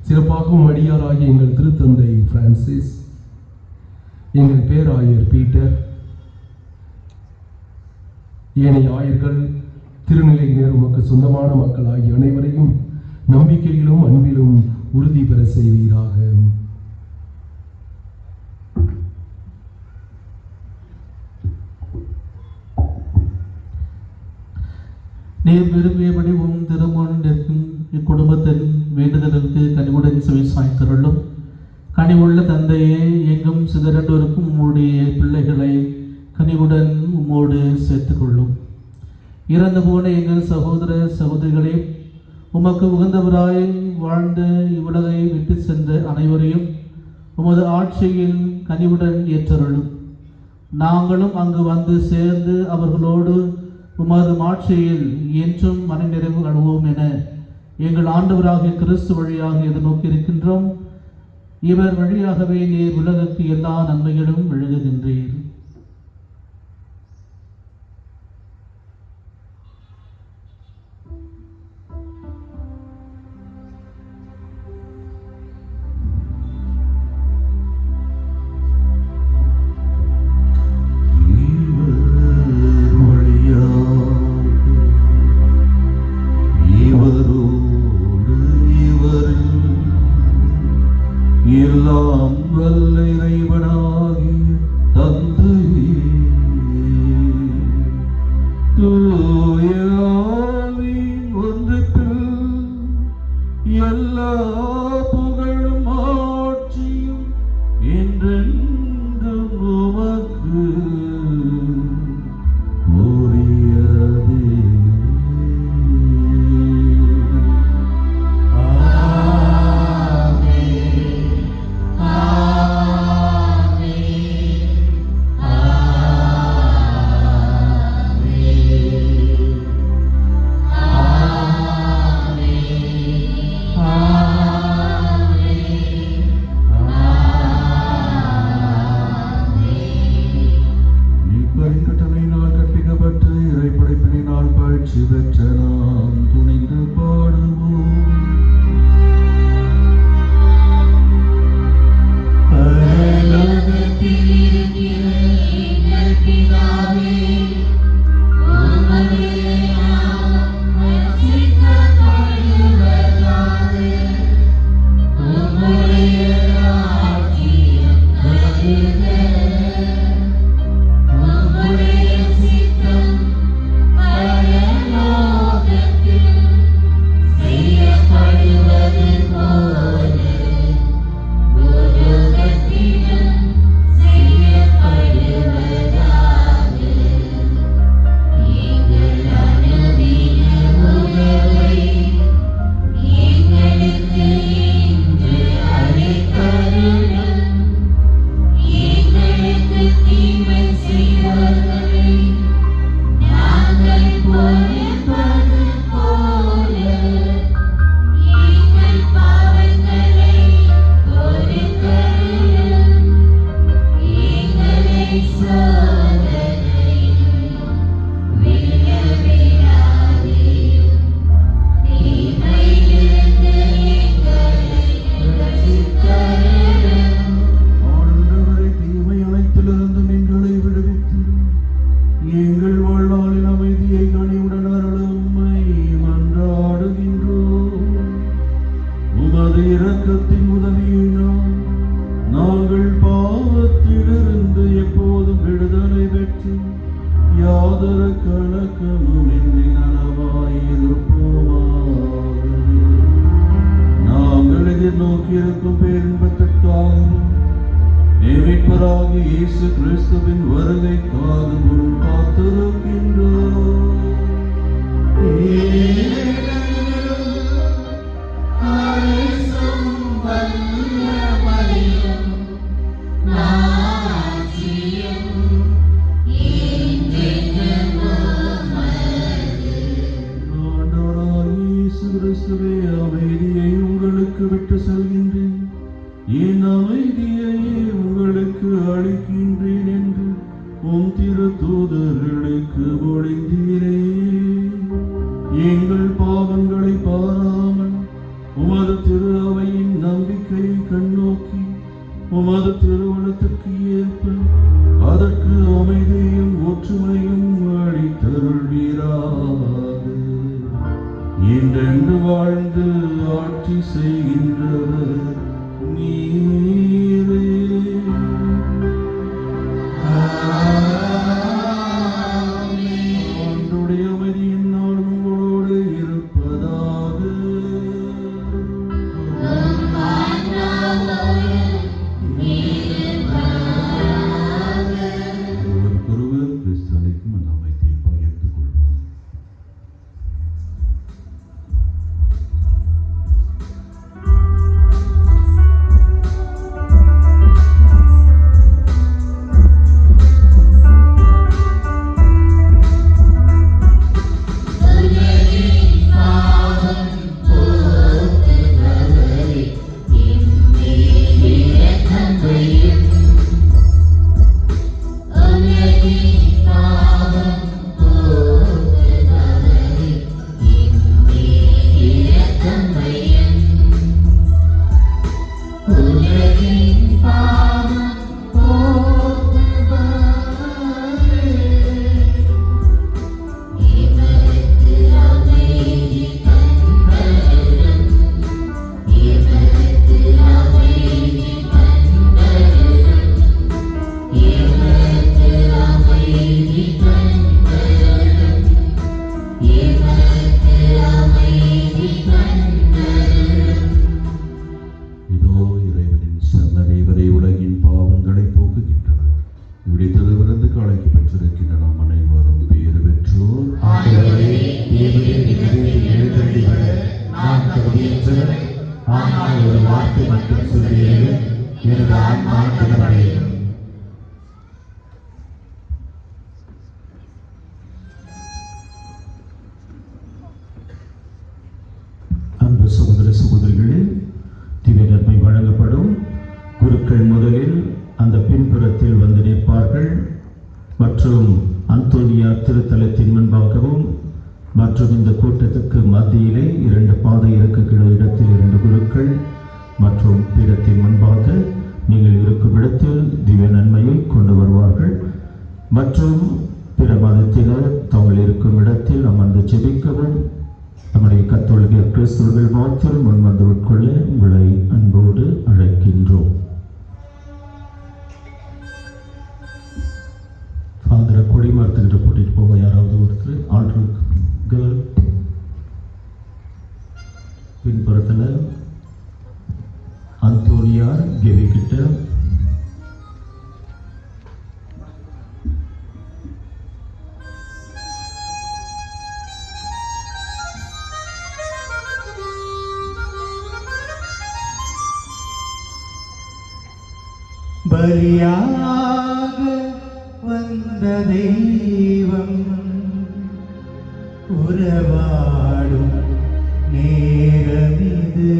சிறப்பாகவும் அடியாராகிய எங்கள் திருத்தந்தை பிரான்சிஸ், எங்கள் பேராயர் பீட்டர், ஏனைய ஆயர்கள், திருநிலையினர், உமக்கு சொந்தமான மக்கள் ஆகிய அனைவரையும் நம்பிக்கையிலும் அன்பிலும் உறுதி பெற செய்வீராக. நீர் விரும்பியபடி உம் திருமணம் நிற்கும் இக்குடும்பத்தின் வேண்டுதலுக்கு கனிவுடன் செவி சாய்த்தருளும். கனிவுள்ள தந்தையே, எங்கும் சிதறண்டோருக்கும் உம்முடைய பிள்ளைகளை கனிவுடன் உம்மோடு சேர்த்து கொள்ளும். இறந்து போன எங்கள் சகோதர சகோதரிகளே, உமக்கு உகந்தவராய் வாழ்ந்த இவ்வுலகை விட்டு சென்ற அனைவரையும் உமது ஆட்சியில் கனிவுடன் ஏற்றருளும். நாங்களும் அங்கு வந்து சேர்ந்து அவர்களோடு உமது மாட்சியில் என்றும் மனநிறைவு அடைவோம் என எங்கள் ஆண்டவராகிய கிறிஸ்து வழியாக எதிர்நோக்கி இருக்கின்றோம். இவர் வழியாகவே நீர் உலகுக்கு எல்லா நன்மைகளும் வழங்குகின்றீர். எல்லாம் வல்ல இறைவனாகிய தந்தையே, தூய ஆவியின் ஒன்றிப்பில் எல்லா புகழும் ஆட்சியும் என்றென்றும் உமக்கு உரியதே. கட்டளையினால் கற்பிக்கப்பட்டு இறைப்படைப்பினால் பயிற்சி பெற்ற நாம் துணிந்து பாடுவோம். பிதாவே, உம்முடைய நாமம் எங்கள் வாழ்நாளின் அமைதியை கனிவுடன் அருளும் உம்மை மன்றாடுகின்றோம். உமது இரக்கத்தின் உதவியினால் நாங்கள் பாவத்திலிருந்து எப்போதும் விடுதலை பெற்று யாதொரு கலக்கமும் இன்றி நலமாயிருப்போமாக. நாங்கள் எதிர்நோக்கியிருக்கும் பேரின்பத்திற்காகவும் மீட்பராகிய இயேசு கிறிஸ்துவின் வருகைக்காகவும் காத்திருக்கின்றோம். அமைதியை உங்களுக்கு விட்டு செல்கின்றேன், என் அமைதியை உங்களுக்கு அளிக்கின்றேன் என்று உம் திரு தூதர்களுக்கு மொழிந்தீரே. எங்கள் பாவங்களை பாராமல் உமது திரு அவையின் நம்பிக்கையை கண்ணோக்கி உமது திருவுளத்திற்கு ஏற்ப அதற்கு அமைதியும் ஒற்றுமையும் அளித்தருள்வீராக. என்றென்று வாழ்ந்து ஆட்சி செய்கின்றவர் நீரே. ஆண்டவருடைய அமைதி எந்நாளும் உங்களோடு இருப்பதாக. ஒருவருக்கொருவர் கிறிஸ்து அளிக்கும் அந்த அமைதியை பகிர்ந்து கொள்வோம். அன்பு சகோதர சகோதரிகளே, திவ்ய நன்மை வழங்கப்படும். குருக்கள் முதலில் அந்த பின்புறத்தில் வந்து நிற்பார்கள் மற்றும் அந்தோனியார் திருத்தலத்தின் முன்பாகவும் மற்றும் இந்த கூட்டத்துக்கு மத்தியிலே 2 பாதை இருக்குகிற இடத்தில் 2 குருக்கள் மற்றும் பீடத்தின் முன்பாக நீங்கள் இருக்கும் இடத்தில் திவ்ய நன்மையை கொண்டு வருவார்கள். மற்றும் பிற மதத்தினர் தாங்கள் இருக்கும் இடத்தில் அமர்ந்து ஜெபிக்கவும் நம்முடைய கத்தோலிக்க கிறிஸ்தவர்கள் மாத்திரம் முன்வந்து உட்கொள்ள உங்களை அன்போடு அழைக்கின்றோம். ஃபாதரை கொடிமரத்துக்கிட்ட கூட்டிகிட்டு போக யாராவது ஒருத்தர் ஆல்ட்ரு கேர்ள் பின்புறத்தில் அந்தோனியார் கெவி கிட்ட பலியாக வந்த தெய்வம் உறவாடும் நேரமிது.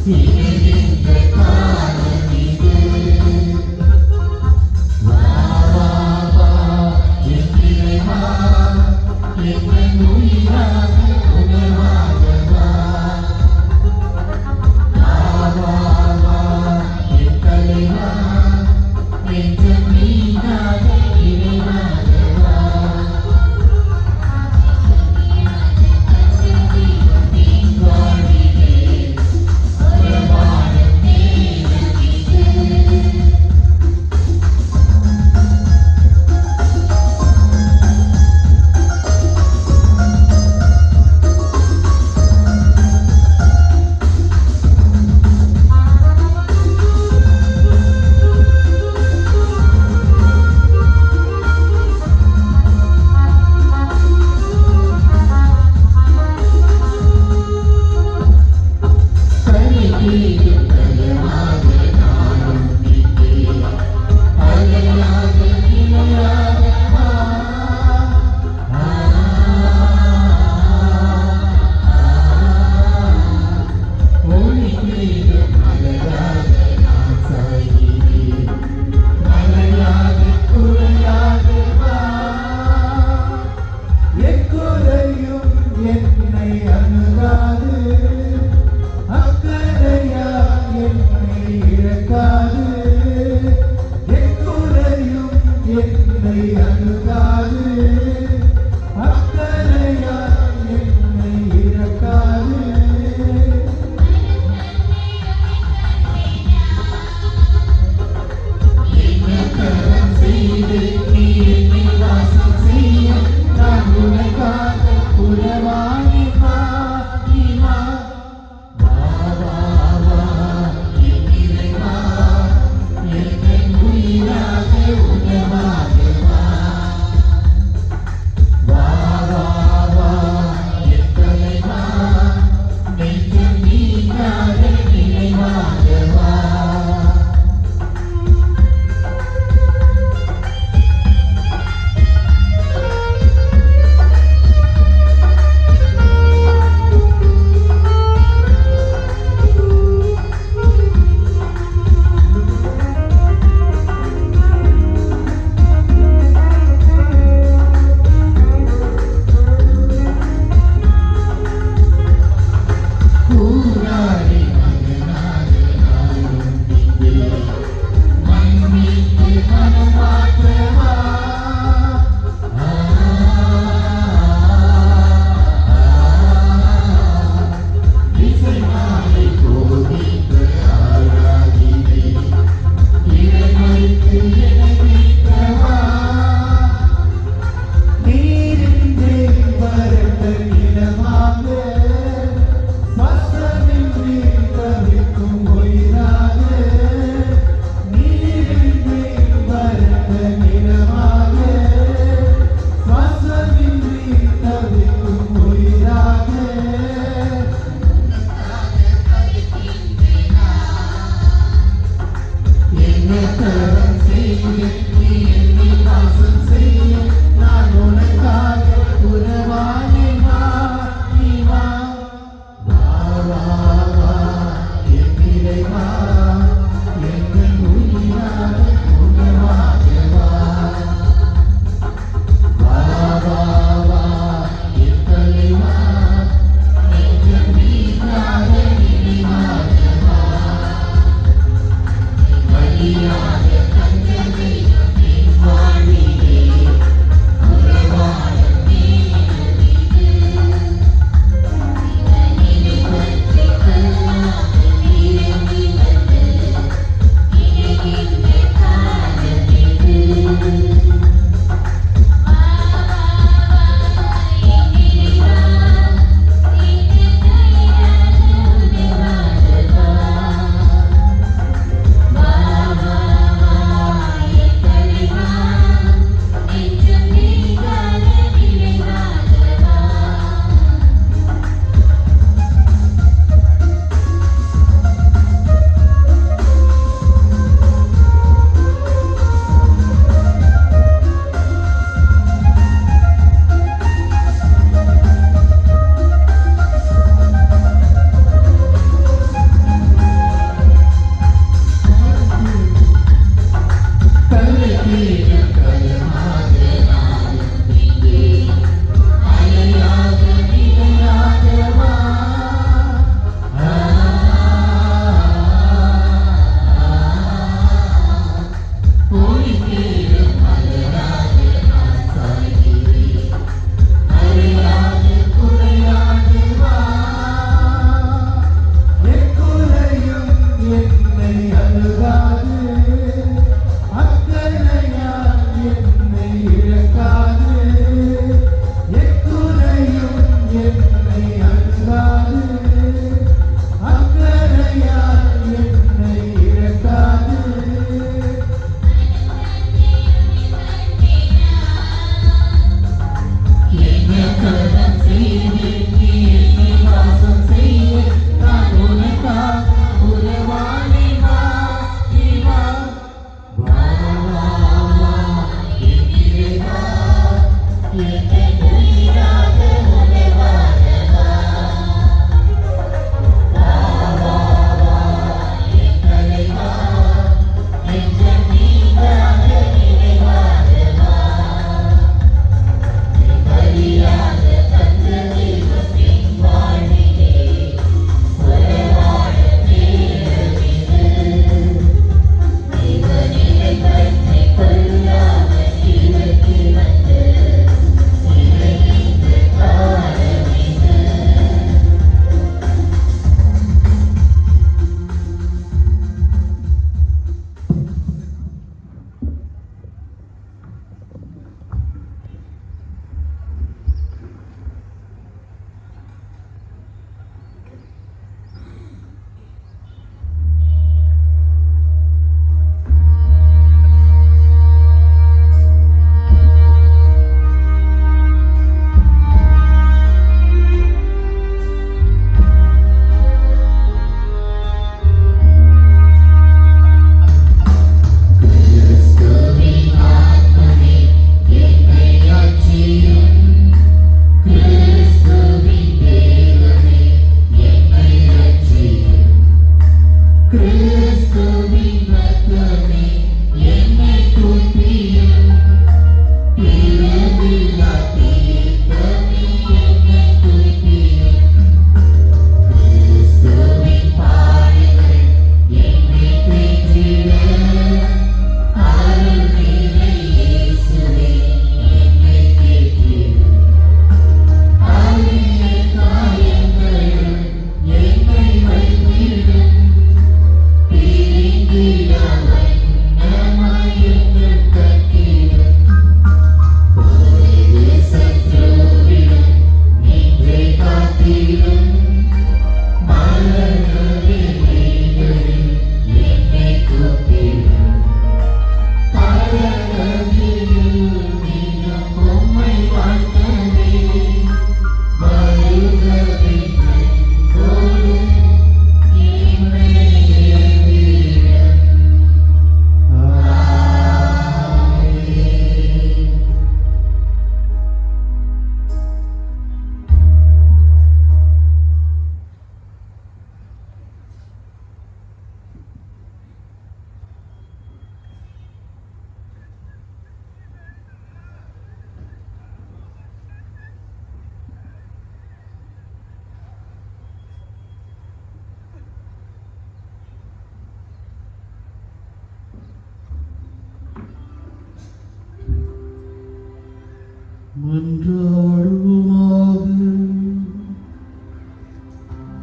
Bye.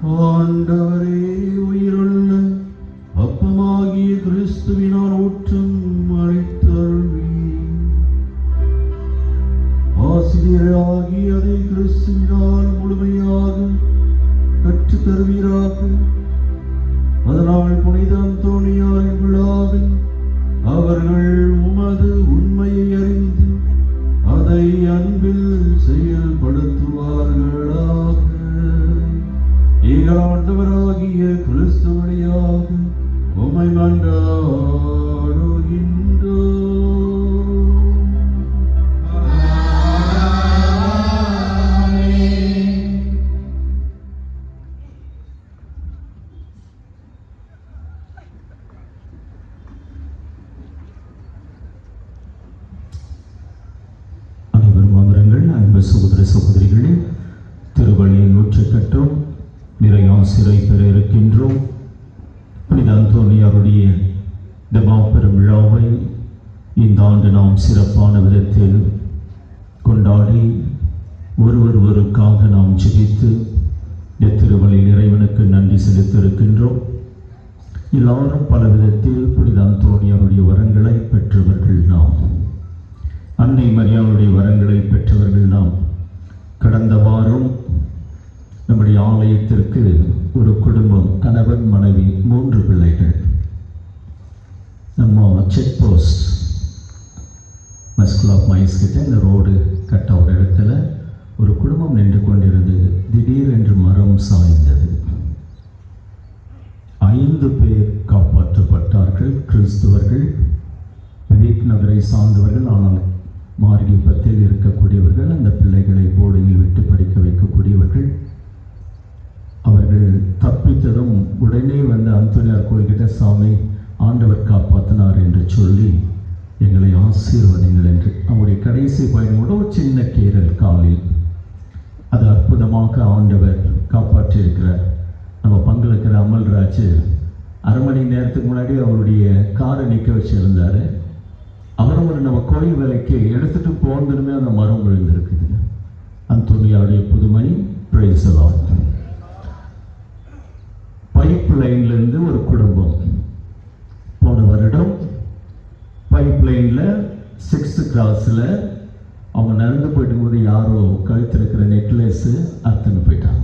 ஆண்டவரே, உயிருள்ள அப்பமாகிய கிறிஸ்துவினால் ஊற்றம் அளித்தருள்வி. ஆசிரியராகி அதை கிறிஸ்துவினால் முழுமையாக கற்றுத் தருவீராக. அதனால் புனித அந்தோணியாரின் விழாவில் அவர்கள் உமது உண்மையை அறிந்து அதை அன்பில் செயல்படுத்துவார்களாக. எங்கள் ஆண்டவராகிய கிறிஸ்து வழியாக உம்மை மன்றாடுகின்றோம். சகோதர சகோதரிகளே, திருவள்ளியை நூற்றுக்கட்டும் நிறையாசிரை பெற இருக்கின்றோம். புனித அந்தோணியாருடைய இந்த மாபெரும் விழாவை இந்த ஆண்டு நாம் சிறப்பான விதத்தில் கொண்டாடி ஒருவருக்காக நாம் ஜெபித்து இந்த திருவள்ளியில் இறைவனுக்கு நன்றி செலுத்தியிருக்கின்றோம். எல்லாரும் பல விதத்தில் புனித அந்தோணியாருடைய வரங்களை பெற்றவர்கள் நாம். அன்னை மரியாளுடைய வரங்களை பெற்றவர்கள் நாம். கடந்த வாரம் நம்முடைய ஆலயத்திற்கு ஒரு குடும்பம், கணவன் மனைவி 3 பிள்ளைகள், நம்ம செக் போஸ்ட் மஸ்குல் ஆஃப் மைஸ் கிட்ட இந்த ரோடு கட்ட ஒரு இடத்துல ஒரு குடும்பம் நின்று கொண்டிருந்தது. திடீரென்று மரம் சாய்ந்தது. 5 பேர் காப்பாற்றப்பட்டார்கள். கிறிஸ்துவர்கள், விவேக் நகரை சார்ந்தவர்கள், ஆனால் மார்கிப்பத்தில் இருக்கக்கூடியவர்கள், அந்த பிள்ளைகளை போர்டிங்கில் விட்டு படிக்க வைக்கக்கூடியவர்கள். அவர்கள் தப்பித்ததும் உடனே வந்து அந்தோணியார் கோயில்கிட்ட, சாமி ஆண்டவர் காப்பாற்றினார் என்று சொல்லி எங்களை ஆசீர்வதிங்கள் என்று. அவருடைய கடைசி பயணம் கூட ஒரு சின்ன கீறல் காலில், அது அற்புதமாக ஆண்டவர் காப்பாற்றியிருக்கிறார். நம்ம பங்களிக்கிற அமல்ராஜ் 1/2 மணி நேரத்துக்கு முன்னாடி அவருடைய காரை நிற்க வச்சிருந்தார். அவரும் ஒரு நம்ம கோயில் வேலைக்கு எடுத்துட்டு போனதுமே அந்த மரம் விழுந்திருக்குது. அந்தோணியாருடைய புதுமை. Praise the Lord. பைப் லைன்லேருந்து ஒரு குடும்பம் போன வருடம் பைப் லைனில் 6th கிராஸில் அவங்க நடந்து போயிட்டு போது யாரோ கழுத்திருக்கிற நெக்லஸு அறுத்துன்னு போயிட்டாங்க.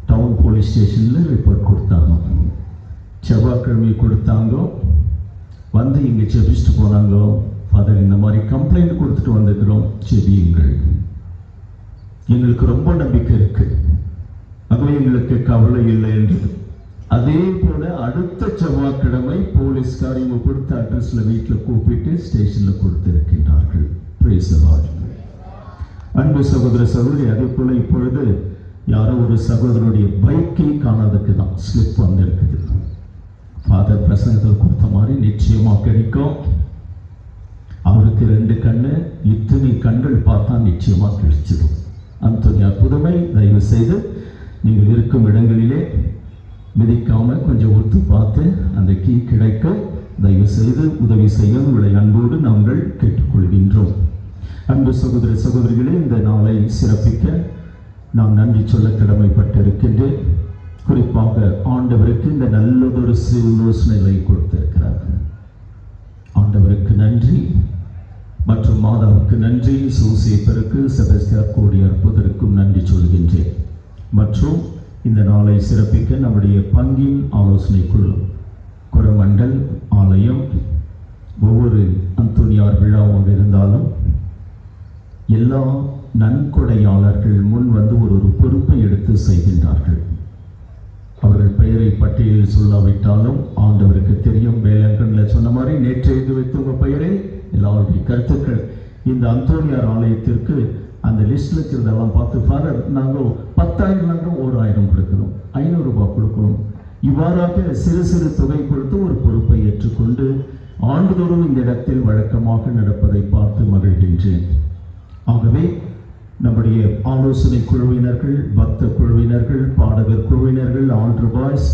டவுன் போலீஸ் ஸ்டேஷனில் ரிப்போர்ட் கொடுத்தாங்க. செவ்வாய்க்கிழமை கொடுத்தாங்க. வந்து இங்கே செபிச்சுட்டு போனாங்க. ஃபாதர், இந்த மாதிரி கம்ப்ளைண்ட் கொடுத்துட்டு வந்துக்கிறோம், செபியுங்கள். எங்களுக்கு ரொம்ப நம்பிக்கை இருக்கு, ஆகவே எங்களுக்கு கவலை இல்லை என்று. அதே போல அடுத்த செவ்வாய்க்கிழமை போலீஸ்கார் இவங்க கொடுத்த அட்ரஸ்ல வீட்டில் கூப்பிட்டு ஸ்டேஷனில் கொடுத்திருக்கின்றார்கள். Praise the Lord. அன்பு சகோதர சகோதரி, அதே போல இப்பொழுது யாரோ ஒரு சகோதரனுடைய பைக்கை காணாததுக்கு தான் ஸ்லிப் வந்திருக்குது. ஃபாதர் பிரசங்கத்தில் கொடுத்த மாதிரி நிச்சயமாக கிடைக்கும். அவருக்கு 2 கண்ணு, இத்தனை கண்கள் பார்த்தா நிச்சயமாக கிடைச்சிடும். அந்தோணியார் புதுமை. தயவு செய்து நீங்கள் இருக்கும் இடங்களிலே மிதிக்காமல் கொஞ்சம் ஒத்து பார்த்து அந்த கீ கிடைக்க தயவு செய்து உதவி செய்ய உங்களை அன்போடு நாங்கள் கேட்டுக்கொள்கின்றோம். அன்பு சகோதர சகோதரிகளே, இந்த நாளை சிறப்பிக்க நான் நன்றி சொல்ல கடமைப்பட்டிருக்கின்றேன். குறிப்பாக ஆண்டவருக்கு இந்த நல்லதொரு சிலுவை கொடுத்திருக்கிறார். ஆண்டவருக்கு நன்றி மற்றும் மாதாவுக்கு நன்றி, சூசேப்பருக்கு, செபஸ்தியார் கோடி அற்புதருக்கும் நன்றி சொல்கின்றேன். மற்றும் இந்த நாளை சிறப்பிக்க நம்முடைய பங்கின் ஆலோசனை குழு, குரமண்டல் ஆலயம், ஒவ்வொரு அந்தோணியார் விழாவாக இருந்தாலும் எல்லா நன்கொடையாளர்கள் முன் வந்து ஒரு பொறுப்பை எடுத்து செய்கின்றார்கள். அவர்கள் பெயரை பட்டியலில் சொல்லாவிட்டாலும் ஆண்டவருக்கு தெரியும். வேலங்கன்ல சொன்ன மாதிரி நேற்று எழுதி வைத்த உங்கள் பெயரை, எல்லாருடைய கருத்துக்கள் இந்த அந்தோணியார் ஆலயத்திற்கு அந்த லிஸ்ட்ல இருக்கிறதெல்லாம் பார்த்து, ஃபாதர் நாங்கள் 10,000 1000 கொடுக்கணும், 500 ரூபாய் கொடுக்கணும், இவ்வாறாக சிறு சிறு தொகை கொடுத்து ஒரு பொறுப்பை ஏற்றுக்கொண்டு ஆண்டுதோறும் இந்த இடத்தில் வழக்கமாக நடப்பதை பார்த்து மகிழ்கின்றேன். ஆகவே நம்முடைய ஆலோசனை குழுவினர்கள், பக்த குழுவினர்கள், பாடகர் குழுவினர்கள், ஆல்டர் பாய்ஸ்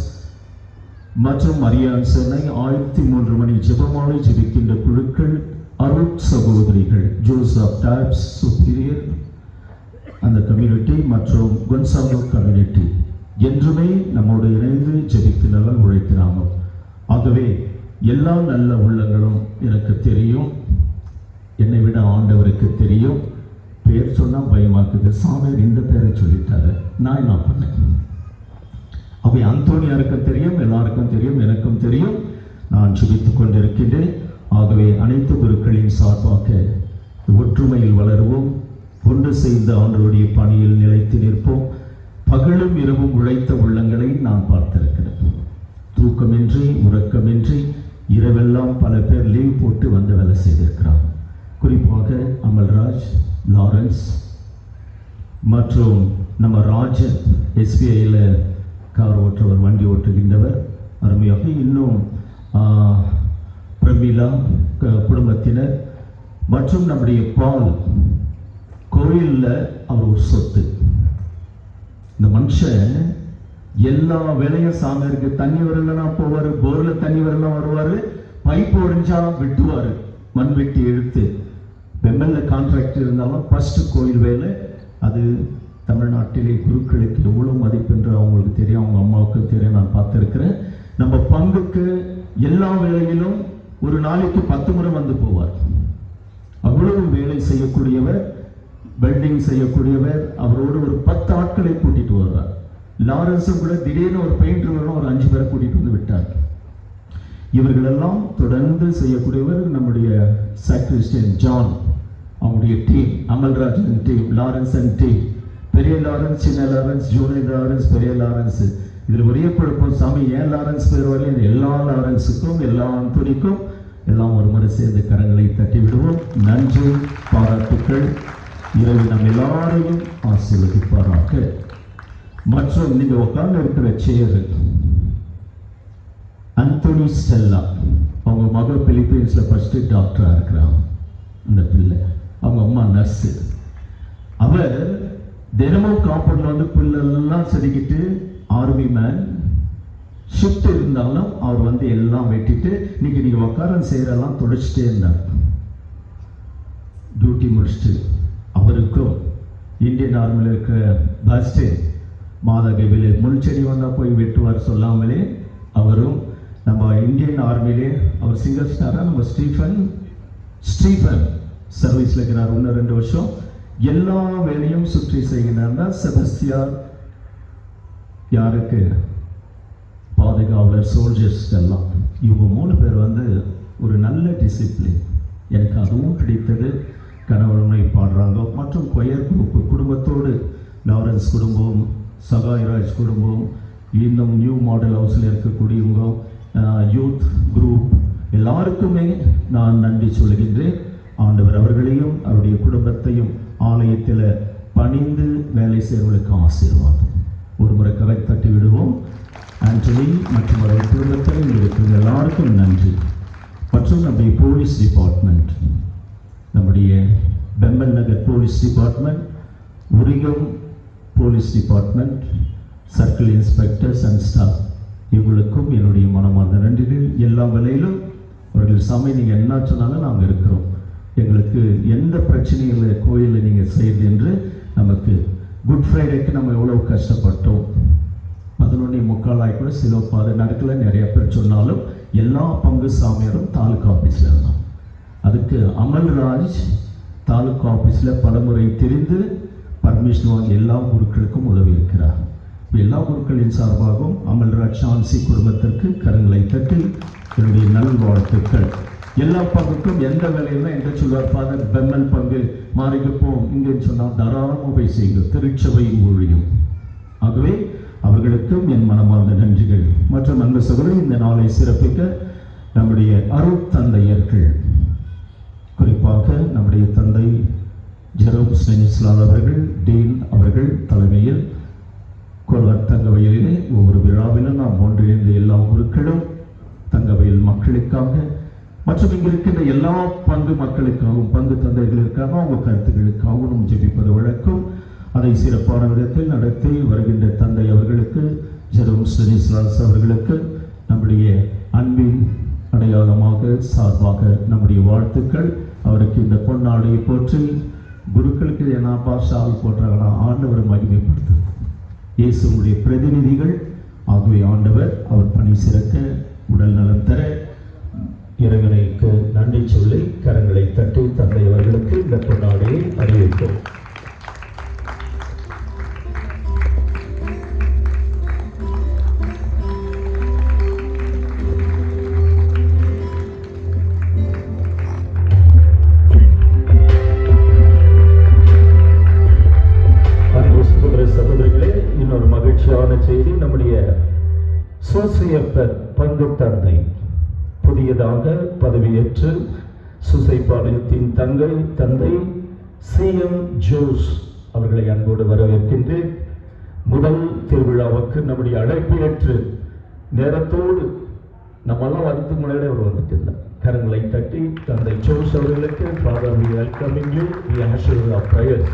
மற்றும் மரியான் சென்னை 1003 மணி ஜெபமாலை ஜெபிக்கின்ற குழுக்கள், அருட் சகோதரிகள், ஜோசப் டாப்ஸ் சுப்பீரியர் அந்த கம்யூனிட்டி மற்றும் கொன்சாலோ கம்யூனிட்டி, என்றுமே நம்மோடு இணைந்து ஜெபிக்கிறவர்கள் உழைக்கிறாங்க. ஆகவே எல்லா நல்ல உள்ளங்களும் எனக்கு தெரியும், என்னை விட ஆண்டவருக்கு தெரியும். பேர் சொன்னால் பயமாக்குது, சாமியார் இந்த பேரை சொல்லிட்டாரு, நான் என்ன பண்ணேன்? அவை அந்தோனியாருக்கும் தெரியும், எல்லாருக்கும் தெரியும், எனக்கும் தெரியும். நான் ஜெபித்துக் கொண்டிருக்கின்றேன். ஆகவே அனைத்து குருக்களின் சார்பாக ஒற்றுமையில் வளருவோம், ஒன்று செய்த ஆண்டவருடைய பணியில் நிலைத்து நிற்போம். பகலும் இரவும் உழைத்த உள்ளங்களை நான் பார்த்திருக்கிறேன். தூக்கமின்றி உறக்கமின்றி இரவெல்லாம் பல பேர் லீவ் போட்டு வந்து வேலை செய்திருக்கிறார். குறிப்பாக அமல்ராஜ், லாரன்ஸ் மற்றும் நம்ம ராஜன் எஸ்பிஐயில் கார் ஓட்டுறவர், வண்டி ஓட்டுகின்றவர் அருமையாக. இன்னும் பிரமிளா குடும்பத்தினர் மற்றும் நம்முடைய பால் கோயிலில் அவர் ஒரு சொத்து. இந்த மனுஷன் எல்லா வேலையும் சாமியாருக்கு தண்ணி வரலன்னா போவார், போரில் தண்ணி வரலாம் வருவார், பைப்பு ஒடிஞ்சாலும் வெட்டுவார், மண் வெட்டி இழுத்து. பெம்மல்ல கான்ட்ராக்ட் இருந்தாலும் ஃபர்ஸ்ட் கோயில் வேலை. அது தமிழ்நாட்டிலே குருக்களுக்கு எவ்வளோ மதிப்பென்று அவங்களுக்கு தெரியும், அவங்க அம்மாவுக்கும் தெரியும், நான் பார்த்துருக்கிறேன். நம்ம பங்குக்கு எல்லா வேலையிலும் ஒரு நாளைக்கு 10 முறை வந்து போவார். அவ்வளவு வேலை செய்யக்கூடியவர், வெல்டிங் செய்யக்கூடியவர். அவரோடு ஒரு 10 ஆட்களை கூட்டிட்டு வர்றார். லாரன்ஸும் கூட திடீர்னு ஒரு பெயிண்டர் வரணும், ஒரு 5 பேரை கூட்டிட்டு வந்து விட்டார். இவர்களெல்லாம் தொடர்ந்து செய்யக்கூடியவர். நம்முடைய சாக்ரிஸ்டியன் ஜான், அவங்களுடைய team, Amalrajan team, Lawrence and team, பெரிய லாரன்ஸ், சின்ன லாரன்ஸ், ஜூனியர் லாரன்ஸ், பெரிய லாரன்ஸ். இதில் ஒரே குழப்பம், சாமி ஏன் லாரன்ஸ் பேர் வரல? எல்லா லாரன்ஸுக்கும் எல்லா அந்தோனிக்கும் எல்லாம் ஒரு முறை சேர்ந்து கரங்களை தட்டி விடுவோம். நன்றி, பாராட்டுக்கள். இரவு நம் எல்லாரையும் ஆசீர்வதிப்பாராக. மற்றும் நீங்க உட்கார்ந்து இருக்கிற சேர் அந்தோனி ஸ்டெல்லா, அவங்க மகள் பிலிப்பைன்ஸ்ல ஃபர்ஸ்ட் டாக்டரா இருக்கிறாங்க. அந்த பிள்ளை, அவங்க அம்மா நர்ஸு. அவர் தினமும் காம்பவுண்ட்ல வந்து புல்லெல்லாம் செதுக்கிட்டு, ஆர்மி மேன், ஷிஃப்ட் இருந்தாலும் அவர் வந்து எல்லாம் வெட்டிட்டு இன்னைக்கு நீங்க உட்கார செய்யறதெல்லாம் தொடச்சிட்டே இருந்தார். டியூட்டி முடிச்சுட்டு அவருக்கும் இந்தியன் ஆர்மியில் இருக்கிற பஸ்ட் மாதகவிலே முள் செடி வந்தால் போய் வெட்டுவார் சொல்லாமலே, அவரும் நம்ம இந்தியன் ஆர்மியிலே அவர் சிங்கிள் ஸ்டாராக நம்ம ஸ்டீஃபன் சர்வீஸில் இருக்கிறார். 1-2 வருஷம் எல்லா வேலையும் சுற்றி செய்கிறார். செபஸ்தியார் யாருக்கு பாதுகாவலர், சோல்ஜர்ஸ் எல்லாம். இவங்க 3 பேர் வந்து ஒரு நல்ல டிசிப்ளின். எனக்கு அதுவும் கிடைத்தது. கணவனை பாடுறாங்க. மற்றும் கொயர் குரூப் குடும்பத்தோடு, லாரன்ஸ் குடும்பம், சகாய்ராஜ் குடும்பம், இன்னும் நியூ மாடல் ஹவுஸில் இருக்கக்கூடியவங்க, யூத் குரூப், எல்லாருக்குமே நான் நன்றி சொல்கின்றேன். ஆண்டவர் அவர்களையும் அவருடைய குடும்பத்தையும் ஆலயத்தில் பணிந்து வேலை செய்வர்களுக்கு ஆசீர்வாதம். ஒரு முறை கரை தட்டி விடுவோம். ஆண்டனி மற்றும் அவருடைய குடும்பத்திலும் இருக்கிற எல்லாருக்கும் நன்றி. மற்றும் நம்முடைய போலீஸ் டிபார்ட்மெண்ட், நம்முடைய Pembal Nagar police department, Urigam police department, circle inspectors and staff, இவங்களுக்கும் என்னுடைய மனமார்ந்த நன்றிகள். எல்லா வேலையிலும் அவர்கள் சாமி நீங்கள் என்ன சொன்னாலும் நாங்கள் இருக்கிறோம், எங்களுக்கு எந்த பிரச்சனையும் இல்லை, கோயிலில் நீங்கள் செய்யுது என்று. நமக்கு குட் ஃப்ரைடேக்கு நம்ம எவ்வளோ கஷ்டப்பட்டோம். 11:45 கூட சிலோப்பாது நடக்கல. நிறைய பேர் சொன்னாலும் எல்லா பங்கு சாமியாரும் தாலுக்கா ஆஃபீஸில் இருந்தான். அதுக்கு அமல்ராஜ் தாலுக்கா ஆஃபீஸில் பலமுறை தெரிந்து பர்மிஷன் வாங்கி எல்லா குருக்களுக்கும் உதவி இருக்கிறார். எல்லா குருக்களின் சார்பாகவும் அமல்ராஜ் சான்சி குடும்பத்திற்கு கரங்களை தட்டி என்னுடைய நல்வாழ்த்துக்கள். எல்லா பங்குக்கும் எந்த வேலையிலும் எங்க சொல்வார், ஃபாதர் பெம்மல் பங்கு மாறிக்கப்போம் இங்கன்னு சொன்னால் தாராளமாக போய் செய்யுங்க, திருச்சபையின் ஊழியம். ஆகவே அவர்களுக்கும் என் மனமார்ந்த நன்றிகள். மற்றும் அன்பு சகோதரர், இந்த நாளை சிறப்பிக்க நம்முடைய அருட்தந்தையர்கள், குறிப்பாக நம்முடைய தந்தை ஜெரோம் ஸ்டெனிஸ்லாஸ் அவர்கள், டீன் அவர்கள் தலைமையில் கொல்வர் தங்கவயலிலே ஒவ்வொரு விழாவிலும் நாம் ஒன்றிணைந்த எல்லா குருக்களும் தங்கவயல் மக்களுக்காக மற்றும் இங்கு இருக்கின்ற எல்லா பங்கு மக்களுக்காகவும், பங்கு தந்தைகளுக்காக, அவங்க கருத்துக்களுக்காகவும் நாம் ஜெபிப்பது வழக்கம். அதை சிறப்பான விதத்தில் நடத்தி வருகின்ற தந்தை அவர்களுக்கு, ஜெரோம் ஸ்டெனிஸ்லாஸ் அவர்களுக்கு நம்முடைய அன்பின் அடையாளமாக சார்பாக நம்முடைய வாழ்த்துக்கள். அவருக்கு இந்த பொன்னாடையை போற்றி, குருக்களுக்கு என்ன பாஷால் போட்டாங்கன்னா ஆண்டவர் மகிமைப்படுத்துது. இயேசுடைய பிரதிநிதிகள். ஆகவே ஆண்டவர் அவர் பணி சிறக்க உடல் நலம் தர இறைவனுக்கு நன்றி சொல்லி கரங்களை தட்டி தந்தை அவர்களுக்கு இந்த பொன்னாடையை அறிவிப்போம். சகோதரிகளே, இன்னொரு மகிழ்ச்சியான செய்தி. நம்முடைய சோசியப்பர் பங்கு தந்தை புதியதாக பதவியேற்று சுசைப்பாளையத்தின் தந்தை CM ஜோஸ் அவர்களை அன்போடு வரவேற்கின்றேன். முதல் திருவிழாவுக்கு நம்முடைய அழைப்பு ஏற்று நேரத்தோடு நம்மெல்லாம் வரதுக்கு முன்னாடி அவர் வந்துட்டு கரங்களை தட்டி தந்தை ஜோஸ் அவர்களுக்கு Father, we welcoming you, we assure our prayers.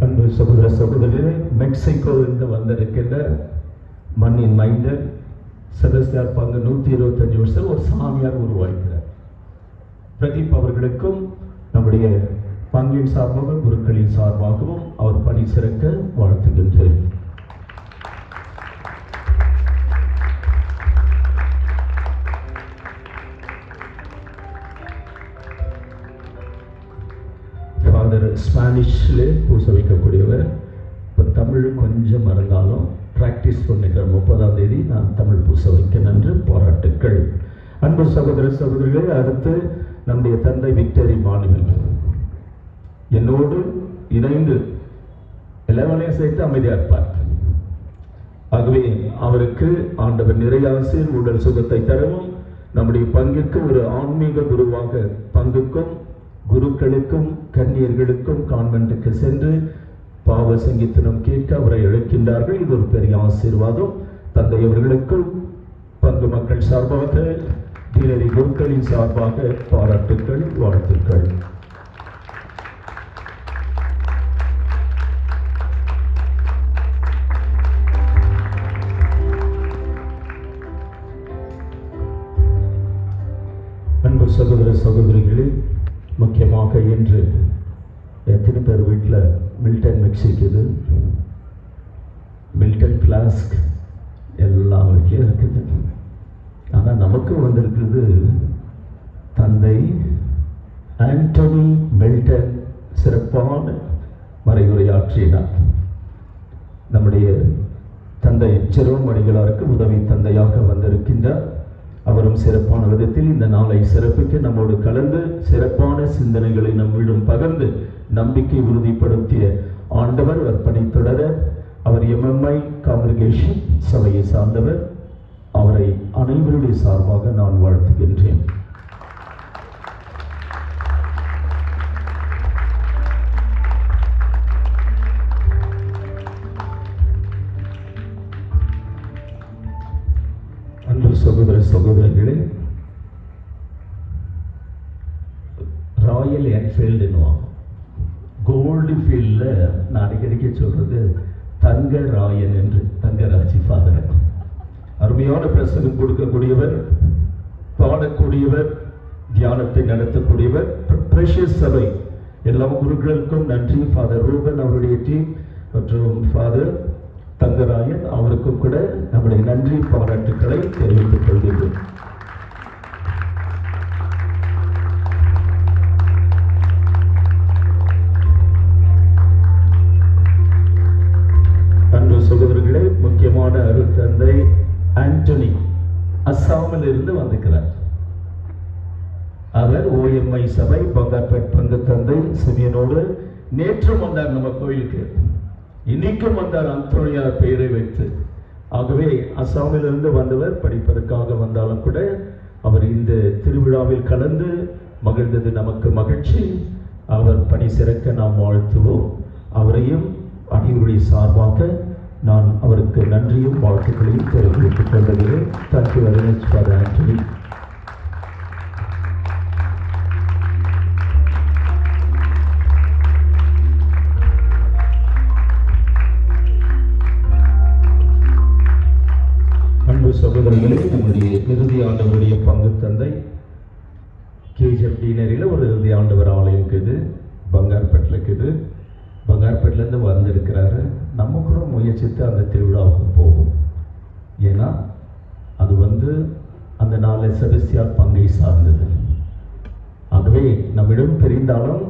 அன்பு சகோதர சகோதரிகளே, மெக்சிகோவிலிருந்து வந்திருக்கின்ற மண்ணின் மைந்தர் செபஸ்தியார் பங்கு 125 வருஷம் ஒரு சாமியார் உருவாகிறார். பிரதீப் அவர்களுக்கும் நம்முடைய பங்கின் சார்பாக குருக்களின் சார்பாகவும் அவர் பணி சிறக்க வாழ்த்துகின்றேன். ஃபாதர் ஸ்பானிஷ்ல பூச வைக்கக்கூடியவர். இப்போ தமிழ் கொஞ்சம் மறந்தாலும் ப்ராக்டிஸ் பண்ணுகிற 30ஆம் தேதி நான் தமிழ் பூச வைக்க நன்று பாராட்டுக்கள். அன்பு சகோதர சகோதரிகளே, அடுத்து நம்முடைய தந்தை விக்டரி மானுவல் என்னோடு இணைந்து எல்லாவனையும் சேர்த்து அமைதியாக இருப்பார். ஆகவே அவருக்கு ஆண்டவர் நிறைய ஆசீர் உடல் சுகத்தை தரவும் நம்முடைய பங்கிற்கு ஒரு ஆன்மீக குருவாக பங்குக்கும் குருக்களுக்கும் கன்னியர்களுக்கும் கான்வென்ட்டுக்கு சென்று பாவ சங்கீதனம் கேட்க அவரை அழைக்கின்றார்கள். இது ஒரு பெரிய ஆசீர்வாதம். தந்தை அவர்களுக்கும் பங்கு மக்கள் சார்பாக தினரி குருக்களின் சார்பாக பாராட்டுக்கள், வாழ்த்துக்கள். அன்பு சகோதர சகோதரிகளே, முக்கியமாக இன்று எத்தனை பேர் வீட்டில் மில்டன் மெக்சிக்குது, மில்டன் ஃப்ளாஸ்க் எல்லா வீட்லையும் இருக்குது. ஆனால் நமக்கு வந்திருக்கிறது தந்தை ஆண்டனி மில்டன் சிறப்பான மறைவுரையாற்றினார். நம்முடைய தந்தை ஜெரோம் அடிகளாருக்கு உதவி தந்தையாக வந்திருக்கின்றார். அவரும் சிறப்பான விதத்தில் இந்த நாளை சிறப்பிக்க நம்மோடு கலந்து சிறப்பான சிந்தனைகளை நம்மிடம் பகிர்ந்து நம்பிக்கை உறுதிப்படுத்திய ஆண்டவர் அர்ப்பணி தொடர அவர் MMI காங்கிரிகேஷன் சபையை சார்ந்தவர். அவரை அனைவருடைய சார்பாக நான் வாழ்த்துகின்றேன். அன்பு சகோதர சகோதரிகளே, ராயல் என்ஃபீல்டுன்னுவாங்க. கோல்டு ஃபீல்டில் நான் அடிக்கடிக்க சொல்றது தங்க ராயன் என்று, தங்கராஜி ஃபாதர். அருமையான பிரசங்கம் கொடுக்கக்கூடியவர், பாடக்கூடியவர், தியானத்தை நடத்தக்கூடியவர். பிரஷியஸ் சபை எல்லா குருக்களுக்கும் நன்றி. ஃபாதர் ரூபன் அவருடைய டீம் மற்றும் ஃபாதர் தங்கராயன் அவருக்கும் கூட நம்முடைய நன்றி பாராட்டுக்களை தெரிவித்துக் கொள்கிறோம். அன்பு சகோதரர்களே, முக்கியமான அருட்தந்தை ஆண்டனி அஸ்ஸாமில் இருந்து வந்திருக்கிறார். அவர் OMI சபை பங்காப்பேட் பங்கு தந்தை சிமியனோடு நேற்றும் வந்தார் நம்ம கோயிலுக்கு. இன்னைக்கும் வந்தார் அந்தோனியார் பெயரை வைத்து. ஆகவே அஸ்ஸாமிலிருந்து வந்தவர் படிப்பதற்காக வந்தாலும் கூட அவர் இந்த திருவிழாவில் கலந்து மகிழ்ந்தது நமக்கு மகிழ்ச்சி. அவர் பணி சிறக்க நாம் வாழ்த்துவோம். அவரையும் அனைவருடைய சார்பாக நான் அவருக்கு நன்றியும் வாழ்த்துக்களையும் தெரிவித்துக் கொள்கிறேன். Thank you very much for Antony. அன்பு சகோதரர்களே, நம்முடைய ஆண்டவருடைய பங்கு தந்தை கேஜிஎஃப் டீனரியில் ஒரு இறுதி ஆண்டவர் ஆலயம் இருக்குது, பங்கார்பேட்டில் இருக்குது. பங்கார்பேட்டிலேருந்து வந்திருக்கிறாரு. நம்ம கூட முயற்சித்து அந்த திருவிழாவுக்கு போகும். ஏன்னா அது அந்த நாளில் செபஸ்தியார் பங்கை சார்ந்தது. ஆகவே நம்மிடம் தெரிந்தாலும்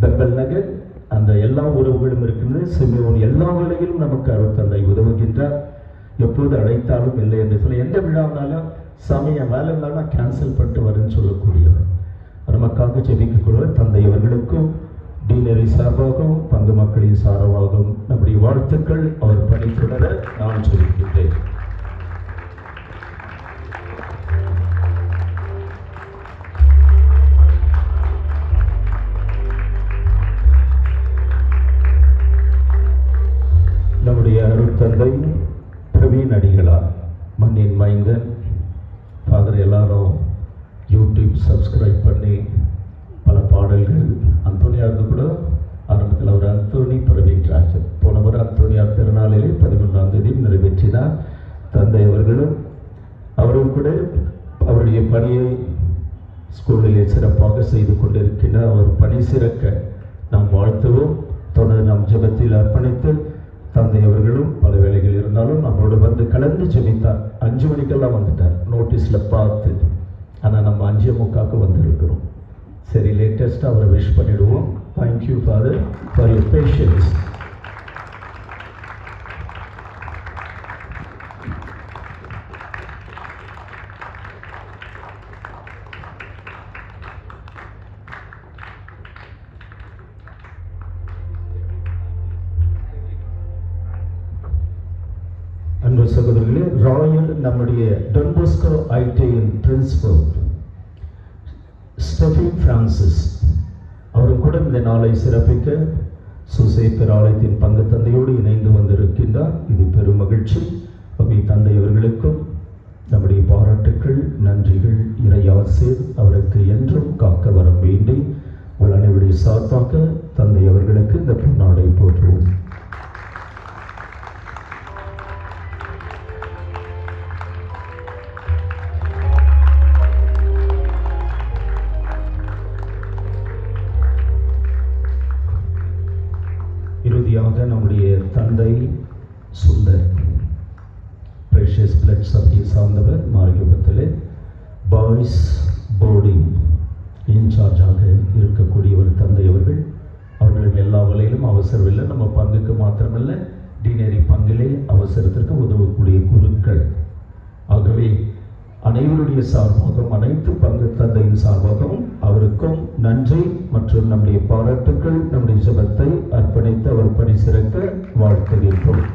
பெம்பல் நகர் அந்த எல்லா உறவுகளும் இருக்கின்றது. சிமியோன் எல்லா வேளையிலும் நமக்கு அருட்தந்தை உதவுகின்றார். எப்போது அழைத்தாலும் இல்லை என்று சொல்லி எந்த விழாவினாலும் சமய வேலை இருந்தாலும் கேன்சல் பண்ணிட்டு வருன்னு சொல்லக்கூடியவர். நமக்காக ஜெபிக்கக்கூடியவர் தந்தை அவர்களுக்கும் டீனரி சார்பாகவும் பங்கு மக்களின் சார்பாகவும் நம்முடைய வாழ்த்துக்கள். அவர் பணி தொடர நான் சொல்லிக்கின்றேன். நம்முடைய அருட்தந்தை பிரவீன் அடிகளார், மண்ணின் மைந்தன் ஃபாதர். எல்லாரும் யூடியூப் சப்ஸ்கிரைப் பண்ணி பல பாடல்கள் அந்தோனியாருக்கு கூட ஆரம்பத்தில் அவர் அந்தோனி பிரவீன் ராஜன் போன முறை அந்தோனியார் திருநாளிலே 11ஆம் தேதி நிறைவேற்றினார். தந்தை அவர்களும் அவரும் கூட அவருடைய பணியை ஸ்கூலிலே சிறப்பாக செய்து கொண்டிருக்கின்றார். அவர் பணி சிறக்க நாம் வாழ்த்துவோம். தொடர்ந்து நாம் ஜெபத்தில் அர்ப்பணித்து தந்தை அவர்களும் பல வேலைகள் இருந்தாலும் நம்மளோட கலந்து ஜெபித்தார். 5 மணிக்கெல்லாம் வந்துட்டார் நோட்டீஸில் பார்த்து. ஆனால் நம்ம 5:45 வந்திருக்கிறோம். சரி, லேட்டஸ்ட்டாக அவரை விஷ் பண்ணிடுவோம். Thank you father for your patience. அன்பு சகோதரர்களே, ராயல் நம்முடைய டான் பாஸ்கோ ஐடியின் பிரின்சிபல் ஸ்டெஃபன் பிரான்சிஸ் அவரும் கூட இந்த நாளை சிறப்பிக்க சுசேப்பர் ஆலயத்தின் பங்கு தந்தையோடு இணைந்து வந்திருக்கின்றார். இது பெரும் மகிழ்ச்சி. அவை தந்தை அவர்களுக்கும் நம்முடைய பாராட்டுக்கள், நன்றிகள், இறையாசீர் அவருக்கு என்றும் காக்க வரம் வேண்டி உங்கள் அனைவருடைய சார்பாக தந்தை அவர்களுக்கு இந்த பொன்னாடை போற்றுவோம். இறுதியாக நம்முடைய தந்தை சுந்தர் பிரஷியஸ் பிளட் சபையை சார்ந்தவர், மார்கபத்திலே பாய்ஸ் போர்டிங் இன்சார்ஜாக இருக்கக்கூடியவர் தந்தை அவர்கள். அவர்களுக்கு எல்லா வேலையிலும் அவசரமில்லை. நம்ம பங்குக்கு மாத்திரமல்ல, டீனரி பங்கிலே அவசரத்திற்கு உதவக்கூடிய குருக்கள். ஆகவே அனைவருடைய சார்பாகவும் அனைத்து பங்கு தந்தையின் சார்பாகவும் அவருக்கும் நன்றி மற்றும் நம்முடைய பாராட்டுக்கள், நம்முடைய ஜெபத்தை அர்ப்பணித்து அவர் பணி சிறக்க வாழ்த்துகின்றோம்.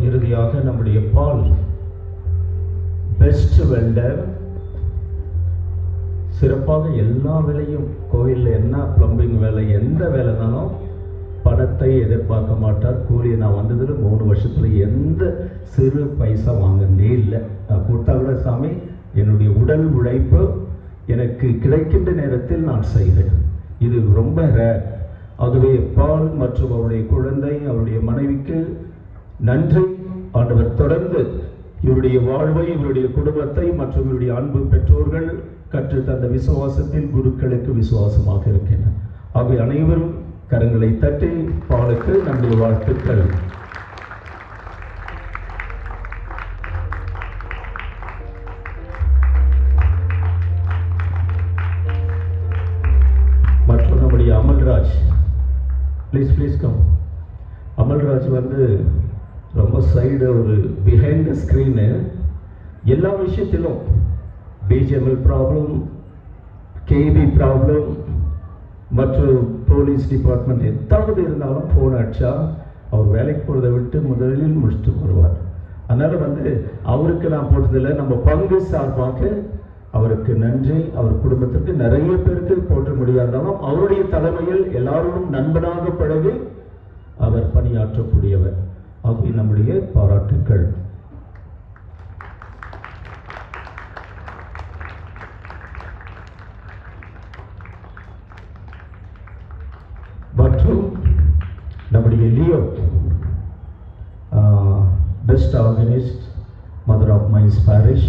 இறுதியாக நம்முடைய பால் பெஸ்ட் வெல்டர் சிறப்பாக எல்லா வேலையும் கோயிலில் என்ன பிளம்பிங் வேலை எந்த வேலைனாலும் பணத்தை எதிர்பார்க்க மாட்டார். கூலியை நான் வந்ததில் 3 வருஷத்துல எந்த சிறு பைசா வாங்கினே இல்லை. நான் கூட்டா கூட சாமி என்னுடைய உடல் உழைப்பு எனக்கு கிடைக்கின்ற நேரத்தில் நான் செய்வேன். இது ரொம்ப ரேர். ஆகவே பால் மற்றும் அவருடைய குழந்தை அவருடைய மனைவிக்கு நன்றி. ஆண்டவர் தொடர்ந்து இவருடைய வாழ்வை, இவருடைய குடும்பத்தை மற்றும் இவருடைய அன்பு பெற்றோர்கள் கற்று தந்த விசுவாசத்தில் குருக்களுக்கு விசுவாசமாக இருக்கின்றனர். ஆகவே அனைவரும் கரங்களை தட்டி பாலுக்கு நம்முடைய வாழ்த்துக்கள். மற்றும் நம்முடைய அமல்ராஜ், ப்ளீஸ் கம். அமல்ராஜ் ரொம்ப சைடு ஒரு பிஹைண்ட் த ஸ்க்ரீனு எல்லா விஷயத்திலும் பிஜிஎம்எல் ப்ராப்ளம், கேபி ப்ராப்ளம் மற்றும் போலீஸ் டிபார்ட்மெண்ட் எதாவது இருந்தாலும் ஃபோன் அடிச்சா அவர் வேலைக்கு போகிறத விட்டு முதலில் முடிச்சுட்டு வருவார். அதனால் அவருக்கு நான் போட்டதில்லை. நம்ம பங்கு சார்பாக அவருக்கு நன்றி. அவர் குடும்பத்திற்கு நிறைய பேருக்கு போற்ற முடியாதாலும் அவருடைய தலைமையில் எல்லாரும் நண்பனாக பழகி அவர் பணியாற்றக்கூடியவர். ஆகிய நம்முடைய பாராட்டுக்கள். மற்றும் நம்முடைய Leo best organised mother of mines parish.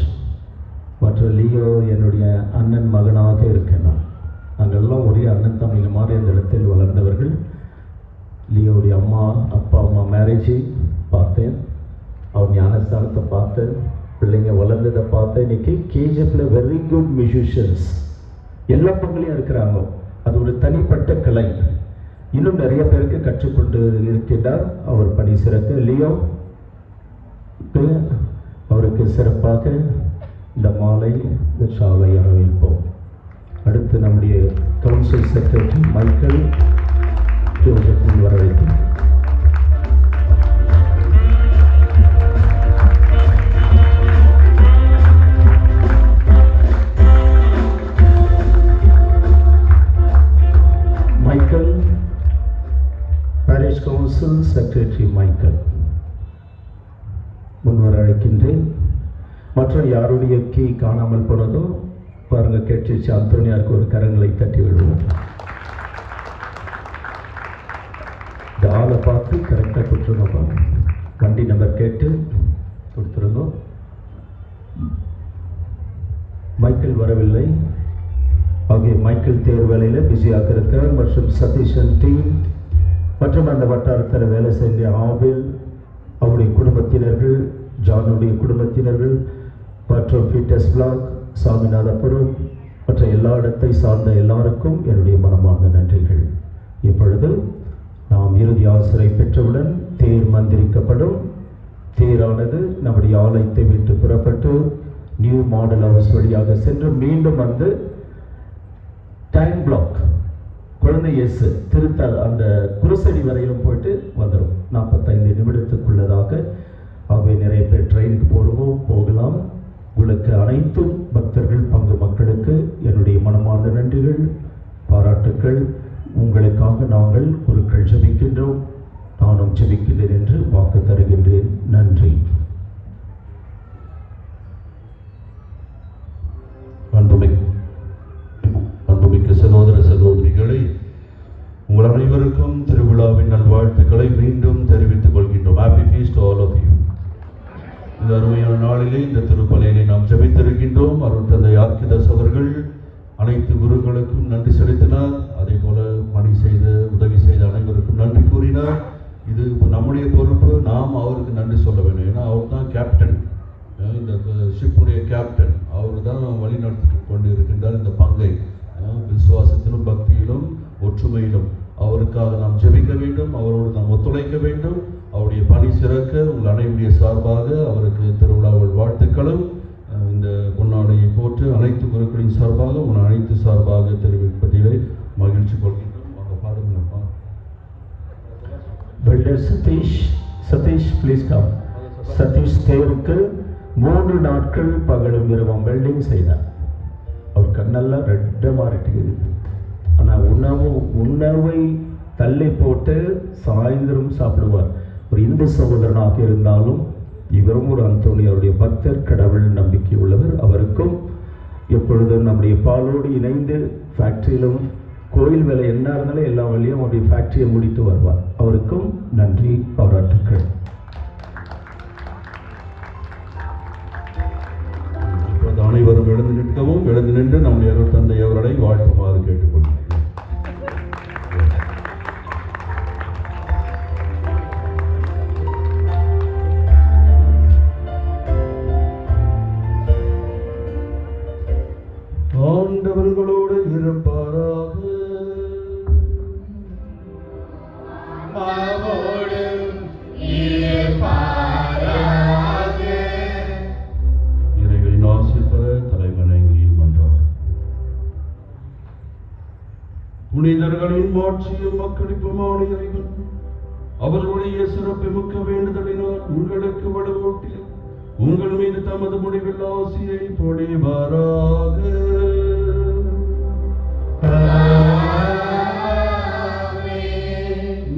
மற்றும் லியோ என்னுடைய அண்ணன் மகனாக இருக்கிறான். நாங்கள் எல்லாம் ஒரே அண்ணன் தம்பி மாதிரி அந்த இடத்தில் வளர்ந்தவர்கள். லியோடைய அப்பா அம்மா மேரேஜை பார்த்தேன், அவர் ஞானஸ்தானத்தை பார்த்தேன், பிள்ளைங்க வளர்ந்ததை பார்த்தேன். இன்னைக்கு கேஜிஎஃப்ல வெரி குட் மியூசிஷியன்ஸ் எல்லா பக்கங்களையும் இருக்கிறாங்க. அது ஒரு தனிப்பட்ட கலை. இன்னும் நிறைய பேருக்கு கற்றுக்கொண்டு இருக்கின்றார். அவர் பணி சிறக்க லியோ அவருக்கு சிறப்பாக இந்த மாலை ஷாலை வரவேற்போம். அடுத்து நம்முடைய கவுன்சில் செக்ரட்டரி மைக்கேல் ஜோசப் வரவேற்போம். Michael parish council secretary Michael முன்வர அழைக்கின்றேன். மற்ற யாருடைய கீ காணாமல் போனதோ பாருங்க, கேட்டுச்சு. அந்தோனியாருக்கு ஒரு கரங்களை தட்டி விடுவோம். இந்த ஆளை பார்த்து கரெக்டாக கொடுத்துருங்கப்பா. வண்டி நம்பர் கேட்டு கொடுத்துருங்க. மைக்கேல் வரவில்லை. ஆகிய மைக்கேல் தேர்வு வேலையில் பிஸியாக இருக்கிறார். மற்றும் சதீஷன் டீம் மற்றும் அந்த வட்டாரத்தில் வேலை செய்ய ஆபில், அவருடைய குடும்பத்தினர்கள், ஜானுடைய குடும்பத்தினர்கள் மற்றும் பீட்டர்ஸ் பிளாக், சாமிநாதபுரம் மற்ற எல்லா இடத்தை சார்ந்த எல்லாருக்கும் என்னுடைய மனமார்ந்த நன்றிகள். இப்பொழுது நாம் இறுதி ஆசிரை பெற்றவுடன் தேர் மந்திரிக்கப்படும். தேரானது நம்முடைய ஆலயத்தை விட்டு புறப்பட்டு நியூ மாடல் ஹவுஸ் வழியாக சென்று மீண்டும் வந்து டைம் பிளாக் குழந்தை இயேசு திருத்தல் அந்த குருசடி வரையிலும் போயிட்டு வந்துடும். 45 நிமிடத்துக்குள்ளதாக. ஆகவே நிறைய பேர் ட்ரெயினுக்கு போகலாம். உங்களுக்கு அனைத்தும் பக்தர்கள் பங்கு மக்களுக்கு என்னுடைய மனமார்ந்த நன்றிகள், பாராட்டுக்கள். உங்களுக்காக நாங்கள் குருக்கள் ஜெபிக்கின்றோம். நானும் ஜெபிக்கின்றேன் என்று வாக்கு தருகின்றேன். நன்றி. அன்புமிக்க சகோதர சகோதரிகளை, உங்கள் அனைவருக்கும் திருவிழாவின் நல்வாழ்த்துக்களை மீண்டும் தெரிவித்துக் கொள்கின்றோம். Happy feast all of you. இந்த அருமையான நாளிலே இந்த திருப்பலியிலே நாம் ஜெபித்திருக்கின்றோம். அருள் தந்தை ஆர்கிதாஸ் அவர்கள் அனைத்து குருக்களுக்கும் நன்றி செலுத்தினார். அதே போல பணி செய்த உதவி செய்த அனைவருக்கும் நன்றி கூறினார். இது இப்போ நம்முடைய பொறுப்பு. நாம் அவருக்கு நன்றி சொல்ல வேண்டும். ஏன்னா அவர் தான் கேப்டன், இந்த ஷிப்புடைய கேப்டன். அவர் தான் வழி நடத்தி கொண்டு இருக்கின்றார் இந்த பங்கை. விசுவாசத்திலும் பக்தியிலும் ஒற்றுமையிலும் அவருக்காக நாம் ஜெபிக்க வேண்டும். அவரோடு நாம் ஒத்துழைக்க வேண்டும். அவருடைய பணி சிறக்க உங்கள் அனைவருடைய சார்பாக அவருக்கு திருவிழாவில் வாழ்த்துக்களும் இந்த பொன்னாடையை போற்று அனைத்து குருக்களின் சார்பாக உங்கள் அனைத்து சார்பாக தெரிவிப்பதிலே மகிழ்ச்சி கொள்கின்றோம். அவங்க பாருங்கப்பா. Welder Satish please come. Satish தேருக்கு 3 நாட்கள் பகலும் இரவும் வெல்டிங் செய்தார். அவர் கண்ணெல்லாம் ரெட்ட மாறிட்டுக்குது. ஆனால் உணவை தள்ளி போட்டு சாயந்தரம் சாப்பிடுவார். ஒரு இந்து சகோதரனாக இருந்தாலும் இவரும் ஒரு அந்தோனியாருடைய பக்தர், கடவுள் நம்பிக்கை உள்ளவர். அவருக்கும் எப்பொழுதும் நம்முடைய பாலோடு இணைந்து ஃபேக்ட்ரியிலும் கோயில் வேலை என்ன இருந்தாலும் எல்லா வழியும் அவருடைய ஃபேக்ட்ரியை முடித்து வருவார். அவருக்கும் நன்றி, பாராட்டுக்கள். அனைவரும் எழுந்து நிற்கவும், எழுந்து நின்று நம்முடைய அருள் தந்தை அவர்களை வாழ்த்துமாறு கேட்டுக்கொள்கிறேன். ஆண்டவர்களோடு இருப்பாராக. இறைவனின் ஆசீர் பெற தலைவணங்கி மன்றாடு. புனிதர்களின் மாட்சியும் மக்களிப்புமான இறைவன் அவர்களுடைய சிறப்பு மிக்க வேண்டுதலினால் உங்களுக்கு வலுவூட்டி உங்கள் மீது தமது முடிவில் ஆசியை பொழிவாராக.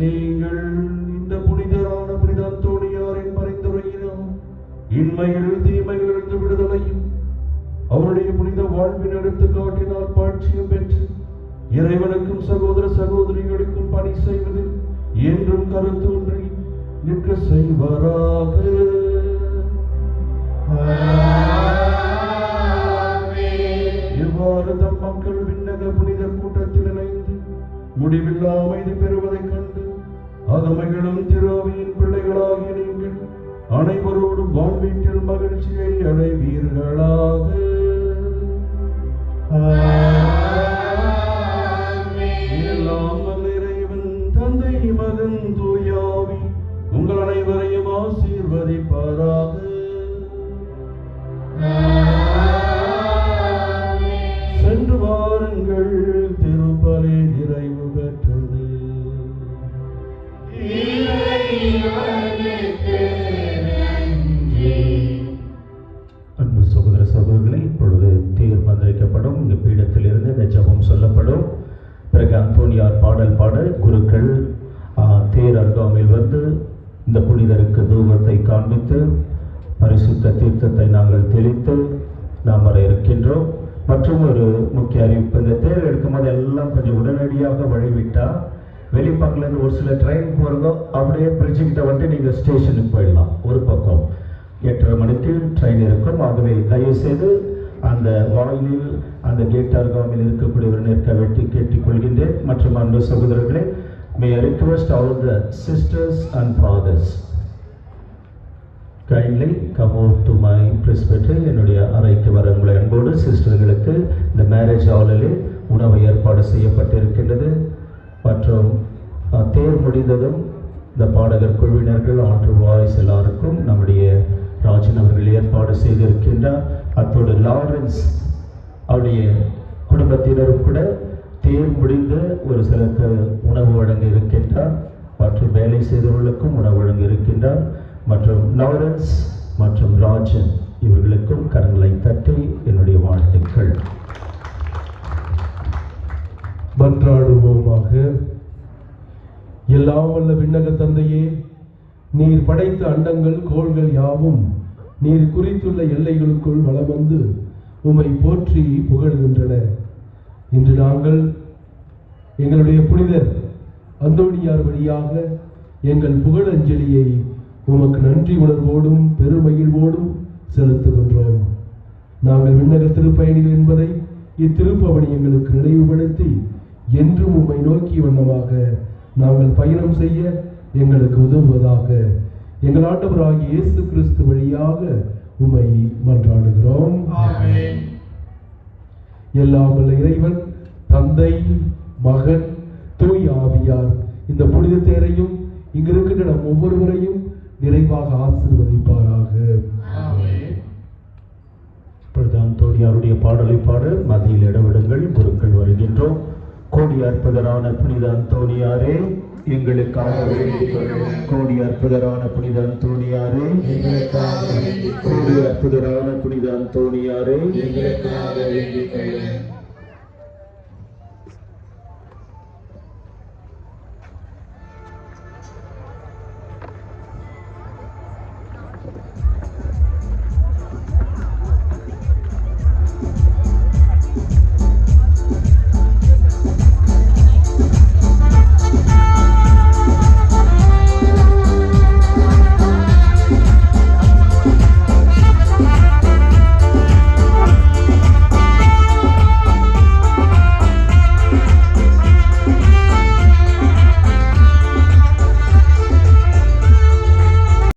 நீங்கள் இந்த புனிதரான புனித அந்தோனியாரின் பரிந்துரையினால் இன்மையில் தீமையிலிருந்து விடுதலையும் அவருடைய புனித வாழ்வின் எடுத்துக்காட்டினால் பாட்சியும் பெற்று இறைவனுக்கும் சகோதர சகோதரிகளுக்கும் பணி செய்வதில் என்றும் கருத்தூன்றி நிற்க செய்வாராக. இவ்வாறு தம் மக்கள் விண்ணக புனித கூட்டத்தில் இணைந்து முடிவில்லா அமைதி பெறுவதைக் கண்டு அகமைகளும் திருவையின் பிள்ளைகளாகிய நீங்கள் அனைவரோடும் வாழ்வீட்டில் மகிழ்ச்சியை அடைவீர்களாக. எல்லாம் வல்ல இறைவன் தந்தை மகன் தூயாவி உங்கள் அனைவரையும் ஆசீர்வதிப்பாராக. சென்று வாருங்கள், திருப்பலி நிறைவு பெற்றது. அன்பு சகோதர சகோதரிகளை, இப்பொழுது தேர் மந்திரிக்கப்படும். இந்த பீடத்தில் இருந்து இந்த ஜெபம் சொல்லப்படும். பிறகு அந்தோனியார் பாடல் பாட குருக்கள் தேர் அருகாமையில் வந்து இந்த புனிதருக்கு தூபத்தை காண்பித்து பரிசுத்த தீர்த்தத்தை நாங்கள் தெளித்து நாம் வர இருக்கின்றோம். மற்றும் ஒரு முக்கிய அறிவிப்பு, இந்த தேர் எடுக்கும்போது எல்லாம் கொஞ்சம் உடனடியாக வழிவிட்டால் வெளிப்பாக்கிலேருந்து ஒரு சில ட்ரெயின் போகிறதோ அப்படியே பிரிட்ஜுக்கிட்ட வந்துட்டு நீங்கள் ஸ்டேஷனுக்கு போயிடலாம். ஒரு பக்கம் 8:30 மணிக்கு ட்ரெயின் இருக்கும். ஆகவே தயவுசெய்து அந்த வாயிலில் அந்த கேட் அருகாமையில் இருக்கக்கூடியவர் நிற்க வெட்டி கேட்டுக்கொள்கின்றேன். மற்றும் அன்பு சகோதரர்களே, may I request all the sisters and fathers kindly come out to my presbytery. என்னுடைய அறைக்கு வர உங்களை அன்போடு சிஸ்டர்களுக்கு இந்த மேரேஜ் ஹாலிலே உணவு ஏற்பாடு செய்யப்பட்டிருக்கின்றது. மற்றும் தேர் முடிந்ததும் இந்த பாடகர் குழுவினர்கள் ஆற்று வாய்ஸ் எல்லாருக்கும் நம்முடைய ராஜன் அவர்கள் ஏற்பாடு செய்திருக்கின்றார். அத்தோடு லாரன்ஸ் அவருடைய குடும்பத்தினரும் கூட தேர் முடிந்து ஒரு சிலருக்கு உணவு வழங்க இருக்கின்றார். மற்றும் வேலை செய்தவர்களுக்கும் உணவு வழங்க இருக்கின்றார். மற்றும் லாரன்ஸ் மற்றும் ராஜன் இவர்களுக்கும் கரங்களை தட்டி என்னுடைய வாழ்த்துக்கள். மன்றாடுவோமாக. எல்லாம் வல்ல விண்ணக தந்தையே, நீர் படைத்த அண்டங்கள் கோள்கள் யாவும் நீர் குறித்துள்ள எல்லைகளுக்குள் வலம் வந்து உம்மை போற்றி புகழ்கின்றன. இன்று நாங்கள் எங்களுடைய புனிதர் அந்தோனியார் வழியாக எங்கள் புகழஞ்சலியை உமக்கு நன்றி உணர்வோடும் பெருமகிழ்வோடும் செலுத்துகின்றோம். நாங்கள் விண்ணக திருப்பயணிகள் என்பதை இத்திருப்பவனி எங்களுக்கு நினைவுபடுத்தி என்றும் உம்மை நோக்கிய வண்ணமாக நாங்கள் பயணம் செய்ய எங்களுக்கு உதவுவதாக எங்கள் ஆண்டவராகிய இயேசு கிறிஸ்து வழியாக உம்மை மன்றாடுகிறோம். ஆமென். எல்லாம் வல்ல இறைவன் தந்தை மகன் தூய ஆவியார் இந்த புனித தேரையும் இங்கு இருக்கின்ற நம் ஒவ்வொருவரையும் நிறைவாக ஆசீர்வதிப்பாராக. ஆமென். இப்பொழுது அந்தோனியாருடைய பாடலை பாட மத்தியில் இடவிடுங்கள். குருக்கள் வருகின்றோம். கோடி அற்புதரான புனித அந்தோனியாரே எங்களுக்காக வேண்டிக் கொள்ளும். கோடி அற்புதரான புனித அந்தோனியாரே எங்களுக்காக வேண்டிக் கொள்ளும். கோடி அற்புதரான புனித அந்தோனியாரே எங்களுக்காக வேண்டிக் கொள்ளும்.